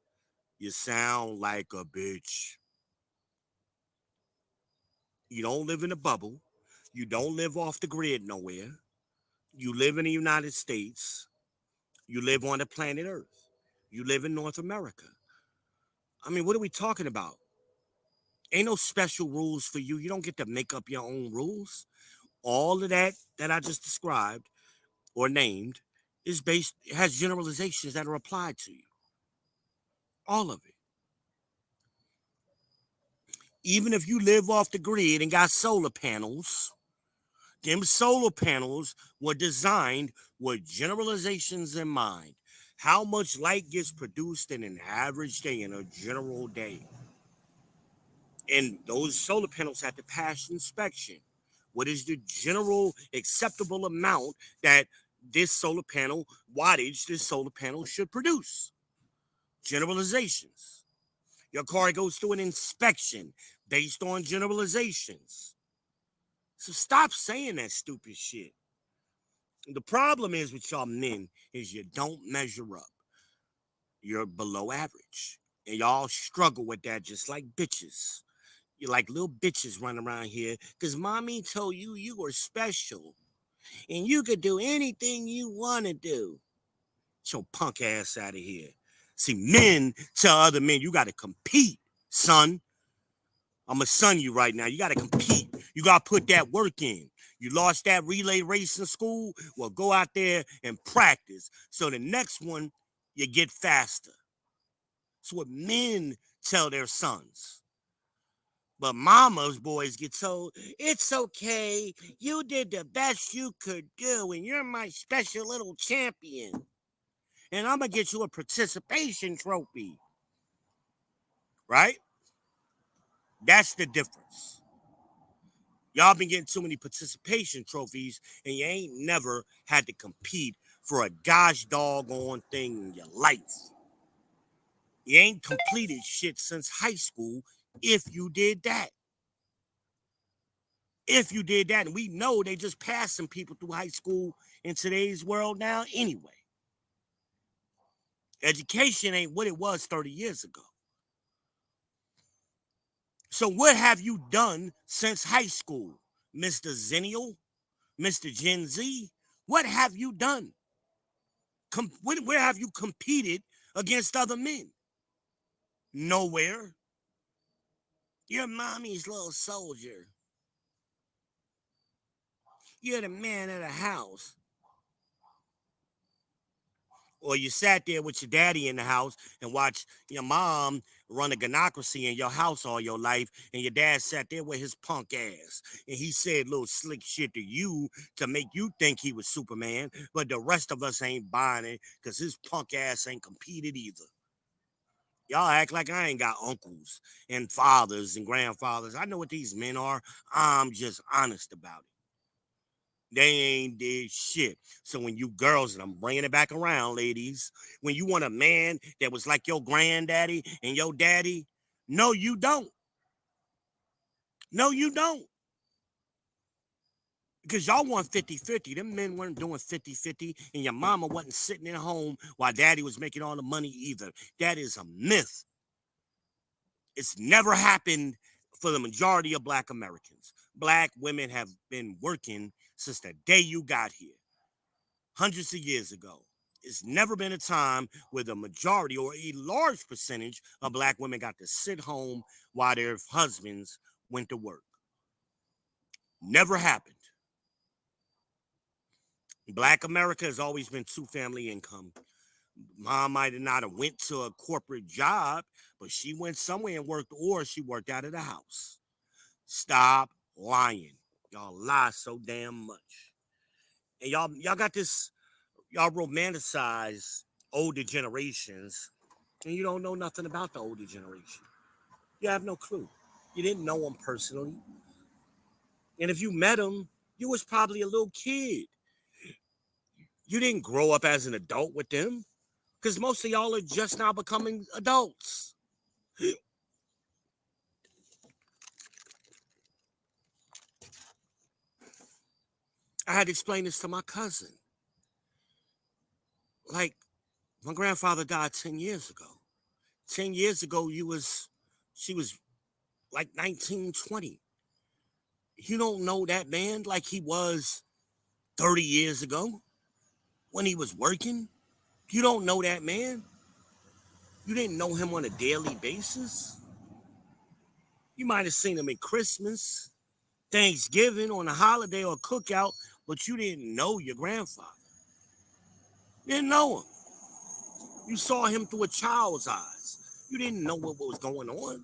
You sound like a bitch. You don't live in a bubble. You don't live off the grid nowhere. You live in the United States. You live on the planet Earth. You live in North America. I mean, what are we talking about? Ain't no special rules for you. You don't get to make up your own rules. All of that I just described or named is has generalizations that are applied to you. All of it. Even if you live off the grid and got solar panels, them solar panels were designed with generalizations in mind. How much light gets produced in an average day, in a general day? And those solar panels have to pass inspection. What is the general acceptable amount that this solar panel, wattage this solar panel should produce? Generalizations. Your car goes through an inspection based on generalizations. So stop saying that stupid shit. The problem is with y'all men is you don't measure up. You're below average. And y'all struggle with that just like bitches. You're like little bitches running around here because mommy told you you were special and you could do anything you want to do. Get your punk ass out of here. See, men tell other men, you got to compete, son. I'm a son you right now. You got to compete. You got to put that work in. You lost that relay race in school? Well, go out there and practice. So the next one, you get faster. That's what men tell their sons. But mama's boys get told, it's okay. You did the best you could do, and you're my special little champion. And I'm going to get you a participation trophy. Right? That's the difference. Y'all been getting too many participation trophies, and you ain't never had to compete for a gosh doggone thing in your life. You ain't completed shit since high school if you did that. If you did that, and we know they just passing people through high school in today's world now anyway. Education ain't what it was 30 years ago. So what have you done since high school, Mr. Zennial, Mr. Gen Z? What have you done? Where have you competed against other men? Nowhere. You're mommy's little soldier. You're the man of the house. Or you sat there with your daddy in the house and watched your mom run a gynocracy in your house all your life, and your dad sat there with his punk ass, and he said little slick shit to you to make you think he was Superman, but the rest of us ain't buying it because his punk ass ain't competed either. Y'all act like I ain't got uncles and fathers and grandfathers. I know what these men are. I'm just honest about it. They ain't did shit. So when you girls, and I'm bringing it back around, ladies, when you want a man that was like your granddaddy and your daddy, no, you don't. No, you don't. Because y'all want 50-50. Them men weren't doing 50-50, and your mama wasn't sitting at home while daddy was making all the money either. That is a myth. It's never happened for the majority of Black Americans. Black women have been working since the day you got here, hundreds of years ago. It's never been a time where the majority or a large percentage of Black women got to sit home while their husbands went to work. Never happened. Black America has always been two-family income. Mom might have not have went to a corporate job, but she went somewhere and worked, or she worked out of the house. Stop lying. Y'all lie so damn much. And y'all got this, y'all romanticize older generations, and you don't know nothing about the older generation. You have no clue. You didn't know them personally. And if you met them, you was probably a little kid. You didn't grow up as an adult with them, because most of y'all are just now becoming adults. I had to explain this to my cousin. Like, my grandfather died 10 years ago. 10 years ago, she was like 19, 20. You don't know that man like he was 30 years ago when he was working. You don't know that man. You didn't know him on a daily basis. You might have seen him at Christmas, Thanksgiving, on a holiday or a cookout, but you didn't know your grandfather. You didn't know him. You saw him through a child's eyes. You didn't know what was going on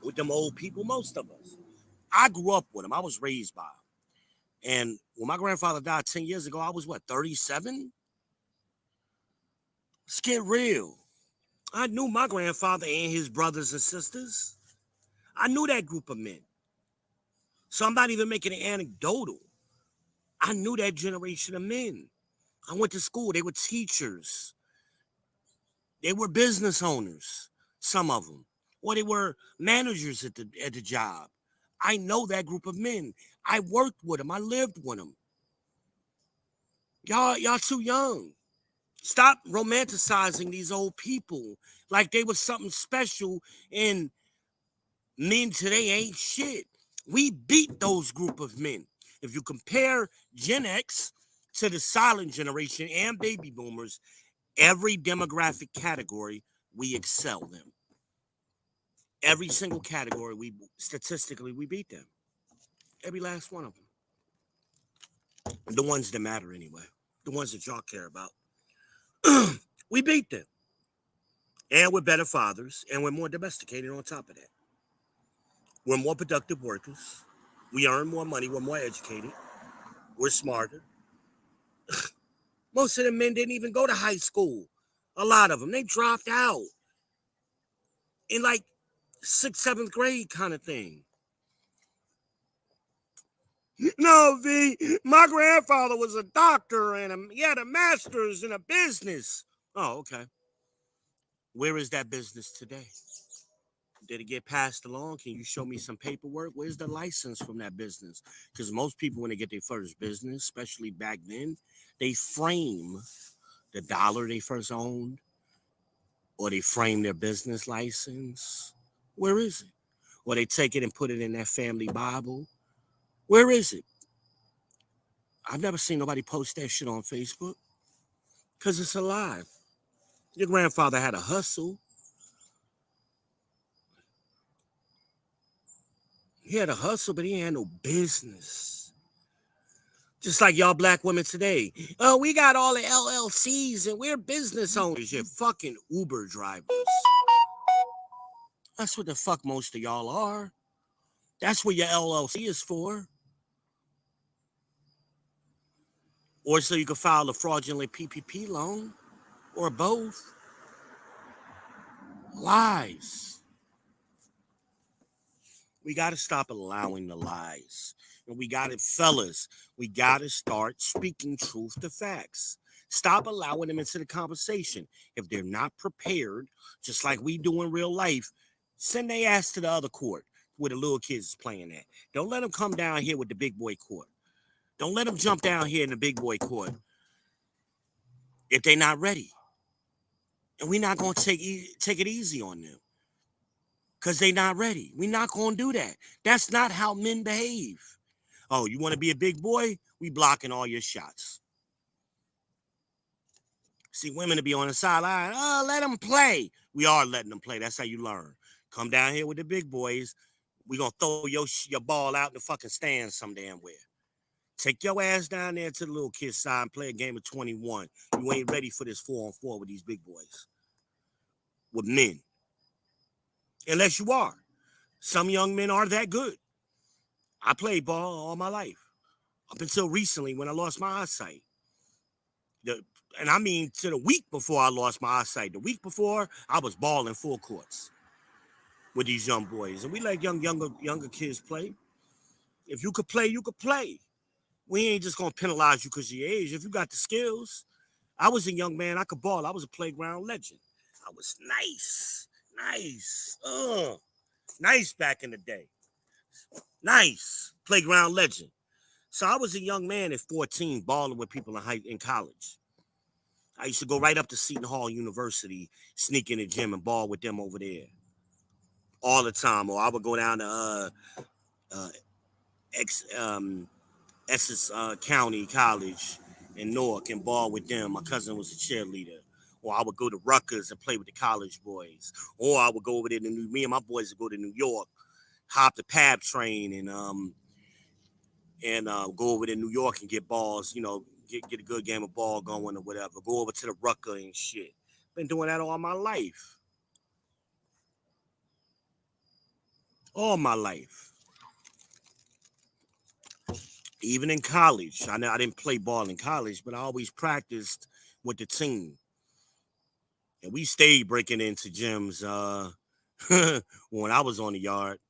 with them old people, most of us. I grew up with him. I was raised by him. And when my grandfather died 10 years ago, I was what, 37? Let's get real. I knew my grandfather and his brothers and sisters. I knew that group of men. So I'm not even making it anecdotal. I knew that generation of men. I went to school. They were teachers. They were business owners, some of them. Or they were managers at the job. I know that group of men. I worked with them. I lived with them. Y'all too young. Stop romanticizing these old people like they was something special, and men today ain't shit. We beat those group of men. If you compare Gen X to the silent generation and baby boomers, every demographic category, we excel them. Every single category, statistically, we beat them. Every last one of them. The ones that matter anyway. The ones that y'all care about. We beat them. And we're better fathers, and we're more domesticated on top of that. We're more productive workers. We earn more money. We're more educated. We're smarter. Most of the men didn't even go to high school. A lot of them, they dropped out in like 6th, 7th grade kind of thing. No, V, my grandfather was a doctor and he had a master's in a business. Oh, okay. Where is that business today? Did it get passed along? Can you show me some paperwork? Where's the license from that business? Because most people, when they get their first business, especially back then, they frame the dollar they first owned, or they frame their business license. Where is it? Or they take it and put it in that family Bible. Where is it? I've never seen nobody post that shit on Facebook because it's a lie. Your grandfather had a hustle. He had a hustle, but he had no business. Just like y'all black women today. Oh, we got all the LLCs and we're business owners. You're fucking Uber drivers. That's what the fuck most of y'all are. That's what your LLC is for. Or so you can file a fraudulent PPP loan. Or both. Lies. We got to stop allowing the lies. And we got to, fellas, we got to start speaking truth to facts. Stop allowing them into the conversation. If they're not prepared, just like we do in real life, send their ass to the other court where the little kids is playing at. Don't let them come down here with the big boy court. Don't let them jump down here in the big boy court if they're not ready. And we're not going to take it easy on them because they're not ready. We're not going to do that. That's not how men behave. Oh, you want to be a big boy? We blocking all your shots. See women to be on the sideline. Oh, let them play. We are letting them play. That's how you learn. Come down here with the big boys. We going to throw your ball out in the fucking stands some damn where. Take your ass down there to the little kid side and play a game of 21. You ain't ready for this 4-on-4 with these big boys. With men. Unless you are. Some young men are that good. I played ball all my life. Up until recently when I lost my eyesight. And I mean to the week before I lost my eyesight. The week before, I was balling full courts with these young boys. And we let younger kids play. If you could play, you could play. We ain't just going to penalize you because of your age. If you got the skills, I was a young man. I could ball. I was a playground legend. I was nice. Nice back in the day. Nice. Playground legend. So I was a young man at 14 balling with people in college. I used to go right up to Seton Hall University, sneak in the gym and ball with them over there. All the time. Or I would go down to Essex County College in Newark and ball with them. My cousin was a cheerleader. Or I would go to Rutgers and play with the college boys. Or I would go over there to me and my boys would go to New York, hop the PAB train and go over to New York and get balls, get a good game of ball going or whatever. Go over to the Rutgers and shit. Been doing that all my life. All my life. Even in college. I know I didn't play ball in college, but I always practiced with the team. And we stayed breaking into gyms when I was on the yard.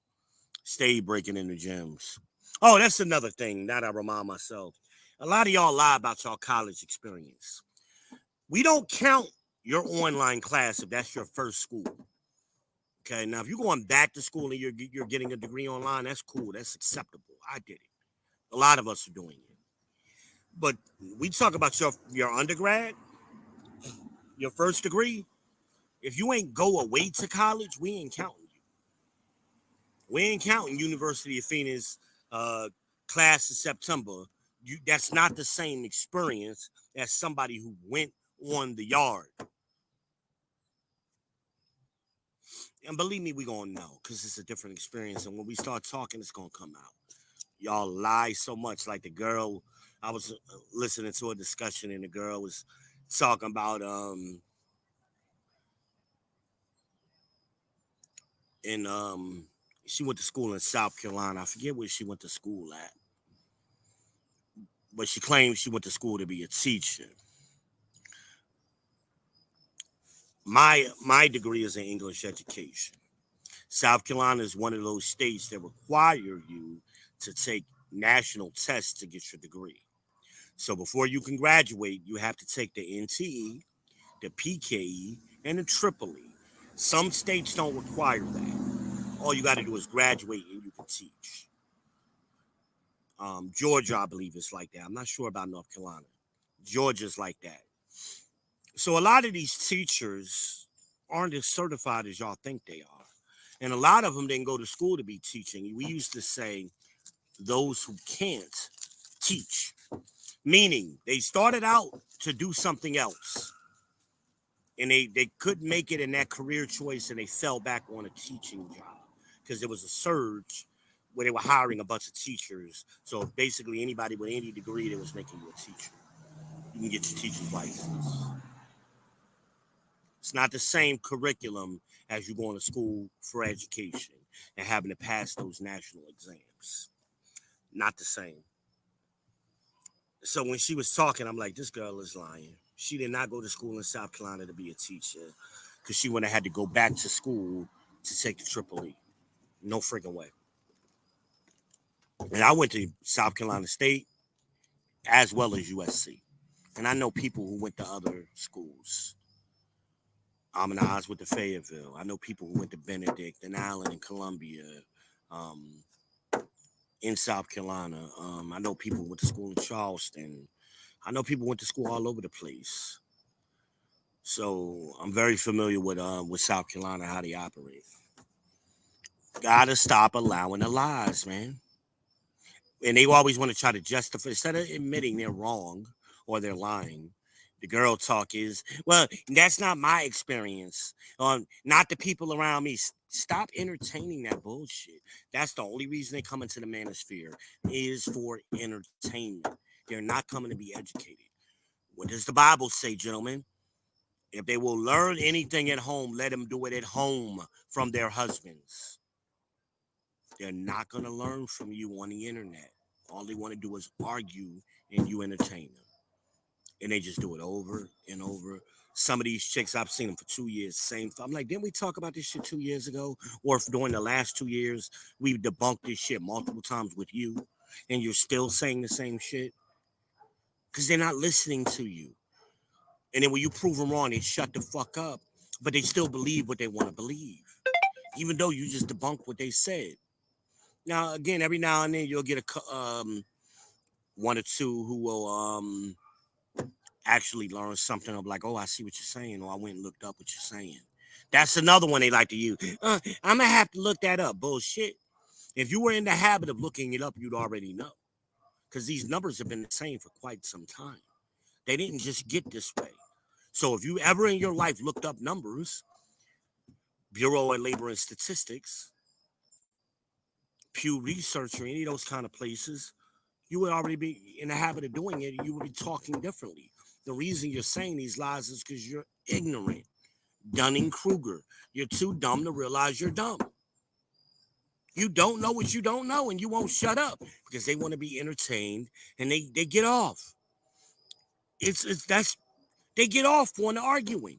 Stayed breaking into gyms. Oh, that's another thing. Now that I remind myself. A lot of y'all lie about y'all college experience. We don't count your online class if that's your first school. Okay, now if you're going back to school and you're getting a degree online, that's cool. That's acceptable. I did it. A lot of us are doing it. But we talk about your undergrad, your first degree. If you ain't go away to college, we ain't counting you. We ain't counting University of Phoenix class in September. That's not the same experience as somebody who went on the yard. And believe me, we gonna know because it's a different experience. And when we start talking, it's gonna come out. Y'all lie so much. Like the girl, I was listening to a discussion and the girl was talking about she went to school in South Carolina. I forget where she went to school at. But she claims she went to school to be a teacher. My degree is in English education. South Carolina is one of those states that require you to take national tests to get your degree. So before you can graduate, you have to take the NTE, the PKE, and the Triple E. Some states don't require that. All you got to do is graduate and you can teach. Georgia, I believe, is like that. I'm not sure about North Carolina. Georgia's like that. So a lot of these teachers aren't as certified as y'all think they are. And a lot of them didn't go to school to be teaching. We used to say those who can't teach, meaning they started out to do something else. And they couldn't make it in that career choice and they fell back on a teaching job because there was a surge where they were hiring a bunch of teachers. So basically anybody with any degree that was making you a teacher, you can get your teacher's license. It's not the same curriculum as you going to school for education and having to pass those national exams. Not the same. So when she was talking, I'm like, this girl is lying. She did not go to school in South Carolina to be a teacher because she would have had to go back to school to take the Triple E. No freaking way. And I went to South Carolina State as well as USC. And I know people who went to other schools. Amon Oz went to Fayetteville. I know people who went to Benedict and Allen and Columbia um, in South Carolina. I know people who went to school in Charleston. I know people went to school all over the place. So I'm very familiar with South Carolina, how they operate. Gotta stop allowing the lies, man. And they always want to try to justify, instead of admitting they're wrong or they're lying. The girl talk is, well, that's not my experience. Not the people around me. Stop entertaining that bullshit. That's the only reason they come into the manosphere is for entertainment. They're not coming to be educated. What does the Bible say, gentlemen? If they will learn anything at home, let them do it at home from their husbands. They're not going to learn from you on the internet. All they want to do is argue and you entertain them. And they just do it over and over. Some of these chicks, I've seen them for 2 years, same. I'm like, didn't we talk about this shit 2 years ago? Or if during the last 2 years, we've debunked this shit multiple times with you, and you're still saying the same shit? Because they're not listening to you. And then when you prove them wrong, they shut the fuck up. But they still believe what they want to believe, even though you just debunked what they said. Now, again, every now and then you'll get one or two who will actually learn something of like, oh, I see what you're saying, or I went and looked up what you're saying. That's another one they like to use. I'm gonna have to look that up. Bullshit. If you were in the habit of looking it up, you'd already know. Because these numbers have been the same for quite some time. They didn't just get this way. So if you ever in your life looked up numbers, Bureau of Labor and Statistics, Pew Research, or any of those kind of places, you would already be in the habit of doing it. You would be talking differently. The reason you're saying these lies is because you're ignorant. Dunning-Kruger. You're too dumb to realize you're dumb. You don't know what you don't know, and you won't shut up because they want to be entertained, and they get off. They get off on the arguing.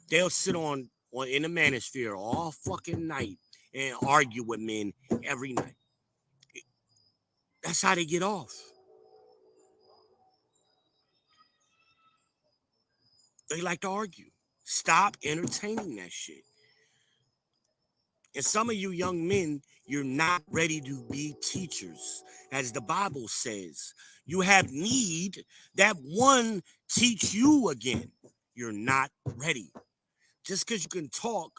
They'll sit on in the manosphere all fucking night and argue with men every night. That's how they get off. They like to argue. Stop entertaining that shit. And some of you young men, you're not ready to be teachers. As the Bible says, you have need that one teach you again. You're not ready. Just because you can talk.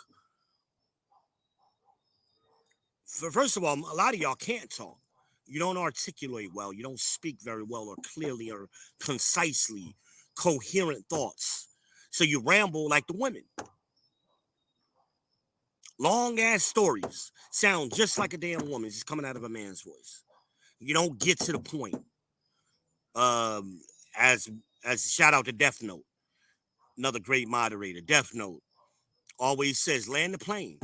First of all, a lot of y'all can't talk. You don't articulate well. You don't speak very well or clearly or concisely, coherent thoughts. So you ramble like the women. Long ass stories sound just like a damn woman, just coming out of a man's voice. You don't get to the point. As shout out to Death Note, another great moderator. Death Note always says, land the plane.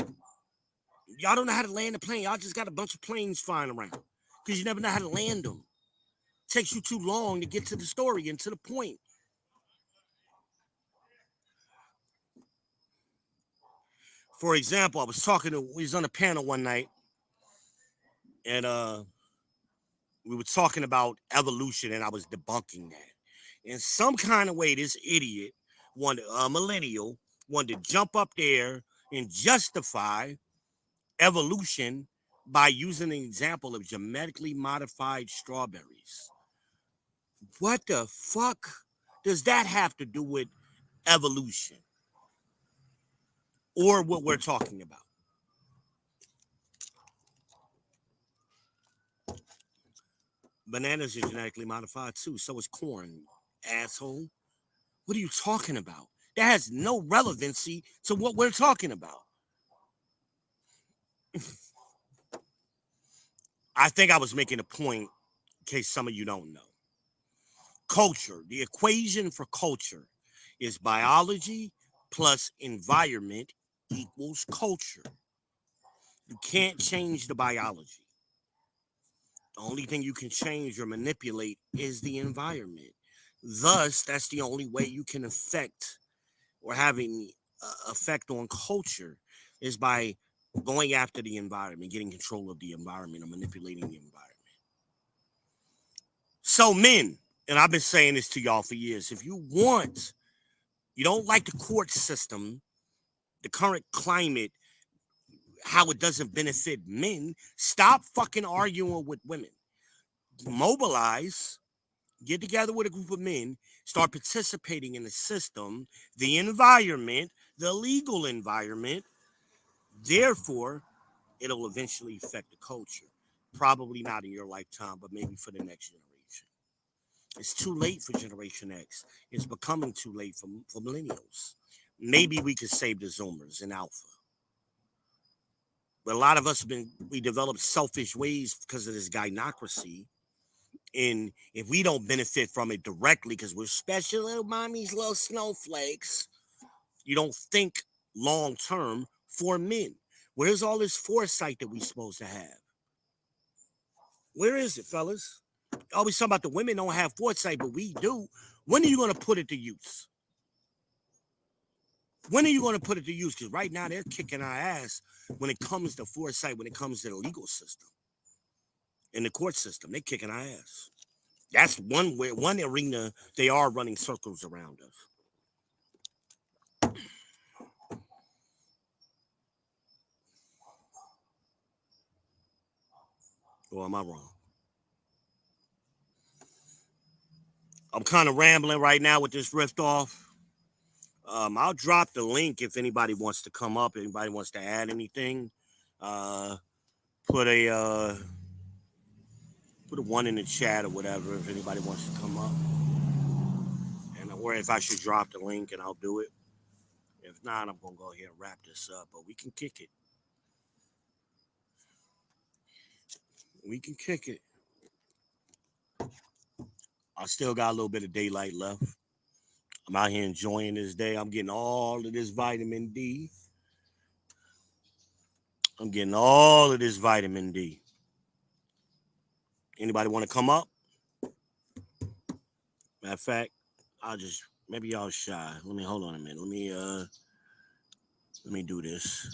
Y'all don't know how to land a plane. Y'all just got a bunch of planes flying around because you never know how to land them. It takes you too long to get to the story and to the point. For example, we was on a panel one night, and we were talking about evolution, and I was debunking that. In some kind of way, this idiot, millennial, wanted to jump up there and justify evolution by using an example of genetically modified strawberries. What the fuck does that have to do with evolution or what we're talking about? Bananas are genetically modified too. So is corn, asshole. What are you talking about? That has no relevancy to what we're talking about. I think I was making a point in case some of you don't know. Culture, the equation for culture is biology plus environment equals culture. You can't change the biology. The only thing you can change or manipulate is the environment. Thus, that's the only way you can affect or having effect on culture is by going after the environment, getting control of the environment or manipulating the environment. So men, and I've been saying this to y'all for years, if you don't like the court system, the current climate, how it doesn't benefit men, stop fucking arguing with women. Mobilize, get together with a group of men, start participating in the system, the environment, the legal environment. Therefore, it'll eventually affect the culture. Probably not in your lifetime, but maybe for the next generation. It's too late for Generation X. It's becoming too late for millennials. Maybe we could save the Zoomers and Alpha. But a lot of us we developed selfish ways because of this gynocracy. And if we don't benefit from it directly because we're special little mommies, little snowflakes, you don't think long term for men. Where's all this foresight that we're supposed to have? Where is it, fellas? Always talking about the women don't have foresight, but we do. When are you going to put it to use? When are you going to put it to use? Because right now they're kicking our ass when it comes to foresight, when it comes to the legal system and the court system. They're kicking our ass. That's one arena they are running circles around us. Or am I wrong? I'm kind of rambling right now with this rift off. I'll drop the link if anybody wants to come up, anybody wants to add anything. Put a one in the chat or whatever if anybody wants to come up. And or if I should drop the link and I'll do it. If not, I'm gonna go ahead and wrap this up, but we can kick it. We can kick it. I still got a little bit of daylight left. I'm out here enjoying this day. I'm getting all of this vitamin D. Anybody want to come up? Matter of fact, maybe y'all shy. Hold on a minute. Let me do this.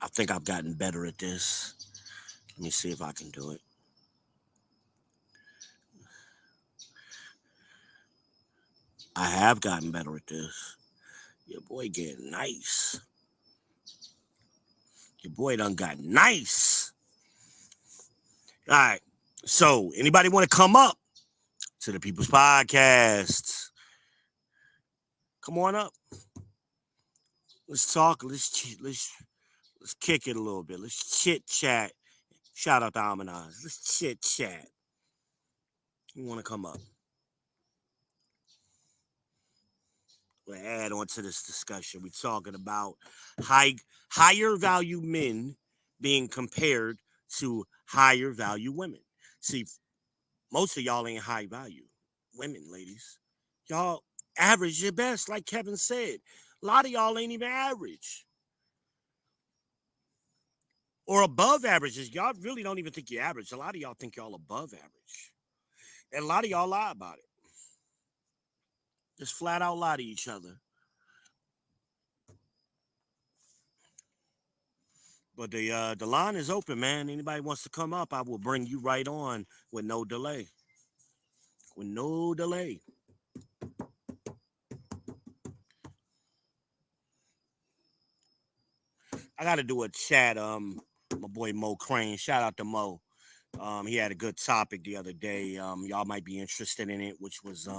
I think I've gotten better at this. Let me see if I can do it. I have gotten better at this. Your boy getting nice. Your boy done got nice. All right. So, anybody want to come up to the People's Podcast? Come on up. Let's talk. Let's kick it a little bit. Let's chit chat. Shout out to Amanaz. Let's chit chat. You want to come up? We'll add on to this discussion. We're talking about higher value men being compared to higher value women. See, most of y'all ain't high value women, ladies. Y'all average your best, like Kevin said. A lot of y'all ain't even average. Or above averages. Y'all really don't even think you're average. A lot of y'all think y'all above average. And a lot of y'all lie about it. Just flat out lie to each other. But the line is open, man. Anybody wants to come up, I will bring you right on with no delay. I got to do a chat. My boy Mo Crane. Shout out to Mo. He had a good topic the other day. Y'all might be interested in it, which was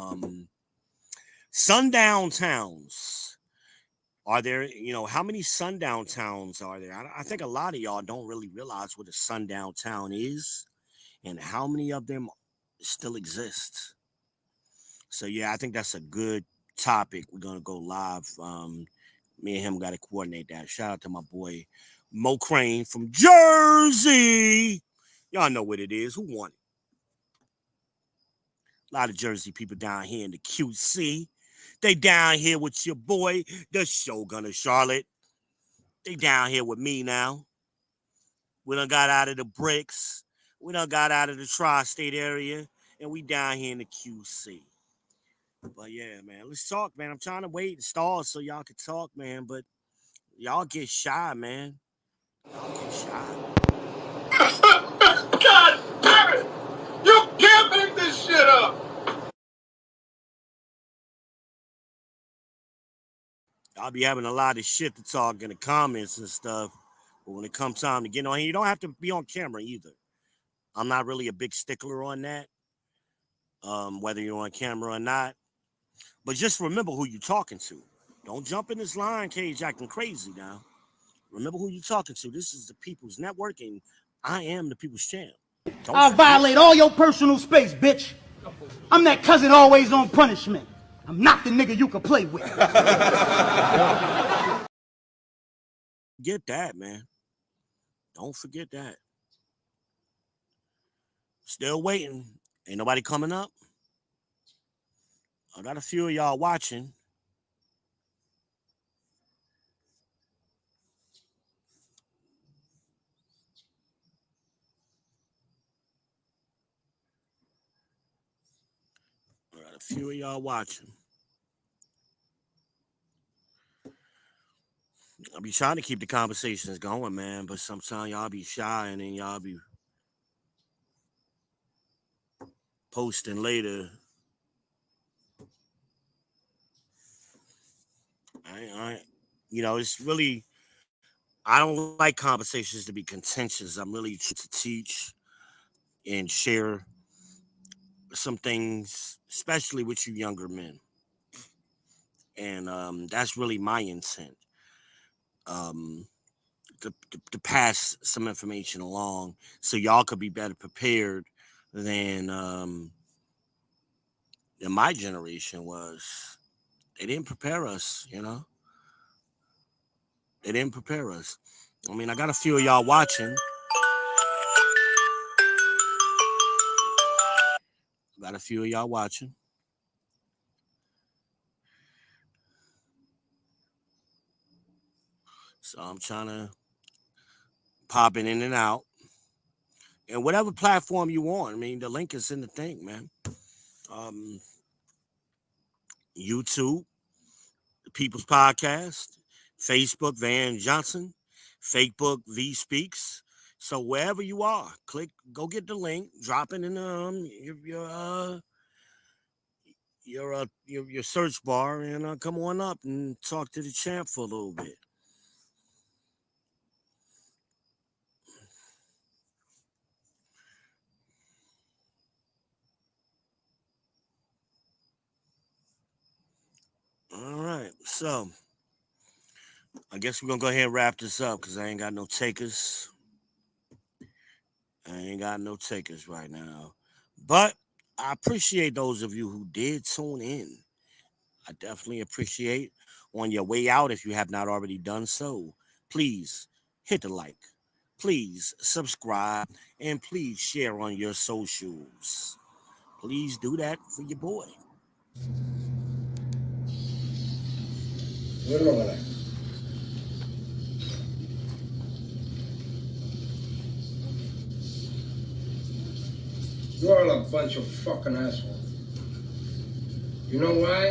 sundown towns. Are there, how many sundown towns are there? I think a lot of y'all don't really realize what a sundown town is and how many of them still exist. So, yeah, I think that's a good topic. We're going to go live. Me and him got to coordinate that. Shout out to my boy Mo Crane from Jersey. Y'all know what it is. Who won it? A lot of Jersey people down here in the QC. They down here with your boy, the Shogun of Charlotte. They down here with me now. We done got out of the bricks. We done got out of the tri-state area. And we down here in the QC. But yeah, man, let's talk, man. I'm trying to wait and stall so y'all can talk, man. But y'all get shy, man. Y'all get shy. God damn it! You can't make this shit up! I'll be having a lot of shit to talk in the comments and stuff. But when it comes time to get on here, you don't have to be on camera either. I'm not really a big stickler on that, whether you're on camera or not. But just remember who you're talking to. Don't jump in this lion cage acting crazy now. Remember who you're talking to. This is the People's Network, and I am the People's Champ. I'll violate all your personal space, bitch. I'm that cousin always on punishment. I'm not the nigga you can play with. Get that, man. Don't forget that. Still waiting. Ain't nobody coming up. I got a few of y'all watching. I got a few of y'all watching. I be trying to keep the conversations going, man, but sometimes y'all be shy and then y'all be posting later. It's really, I don't like conversations to be contentious. I'm really trying to teach and share some things, especially with you younger men. And that's really my intent. To pass some information along so y'all could be better prepared than my generation was. They didn't prepare us, They didn't prepare us. I mean, I got a few of y'all watching. So I'm trying to pop in and out. And whatever platform you want, I mean, the link is in the thing, man. YouTube, the People's Podcast, Facebook, Van Johnson, Facebook, V Speaks. So wherever you are, go get the link, drop it in your search bar, and come on up and talk to the champ for a little bit. All right, so I guess we're gonna go ahead and wrap this up because I ain't got no takers. Right now. But I appreciate those of you who did tune in. I definitely appreciate. On your way out, if you have not already done so, please hit the like. Please subscribe. And please share on your socials. Please do that for your boy. You're all a bunch of fucking assholes. You know why?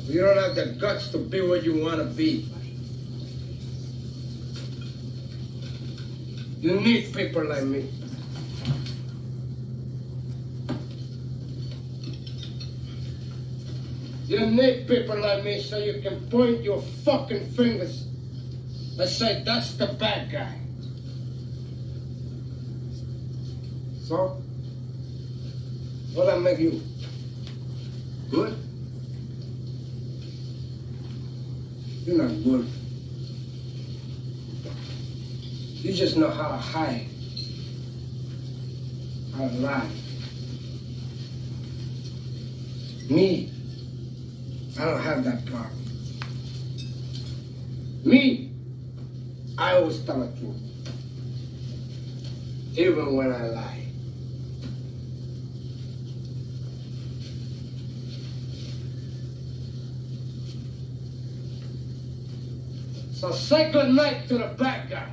You don't have the guts to be what you want to be. You need people like me. You need people like me so you can point your fucking fingers and say, that's the bad guy. So, what that make you? Good? You're not good. You just know how to hide, how to lie. Me, I don't have that problem. Me, I always tell the truth, even when I lie. So say good night to the bad guy.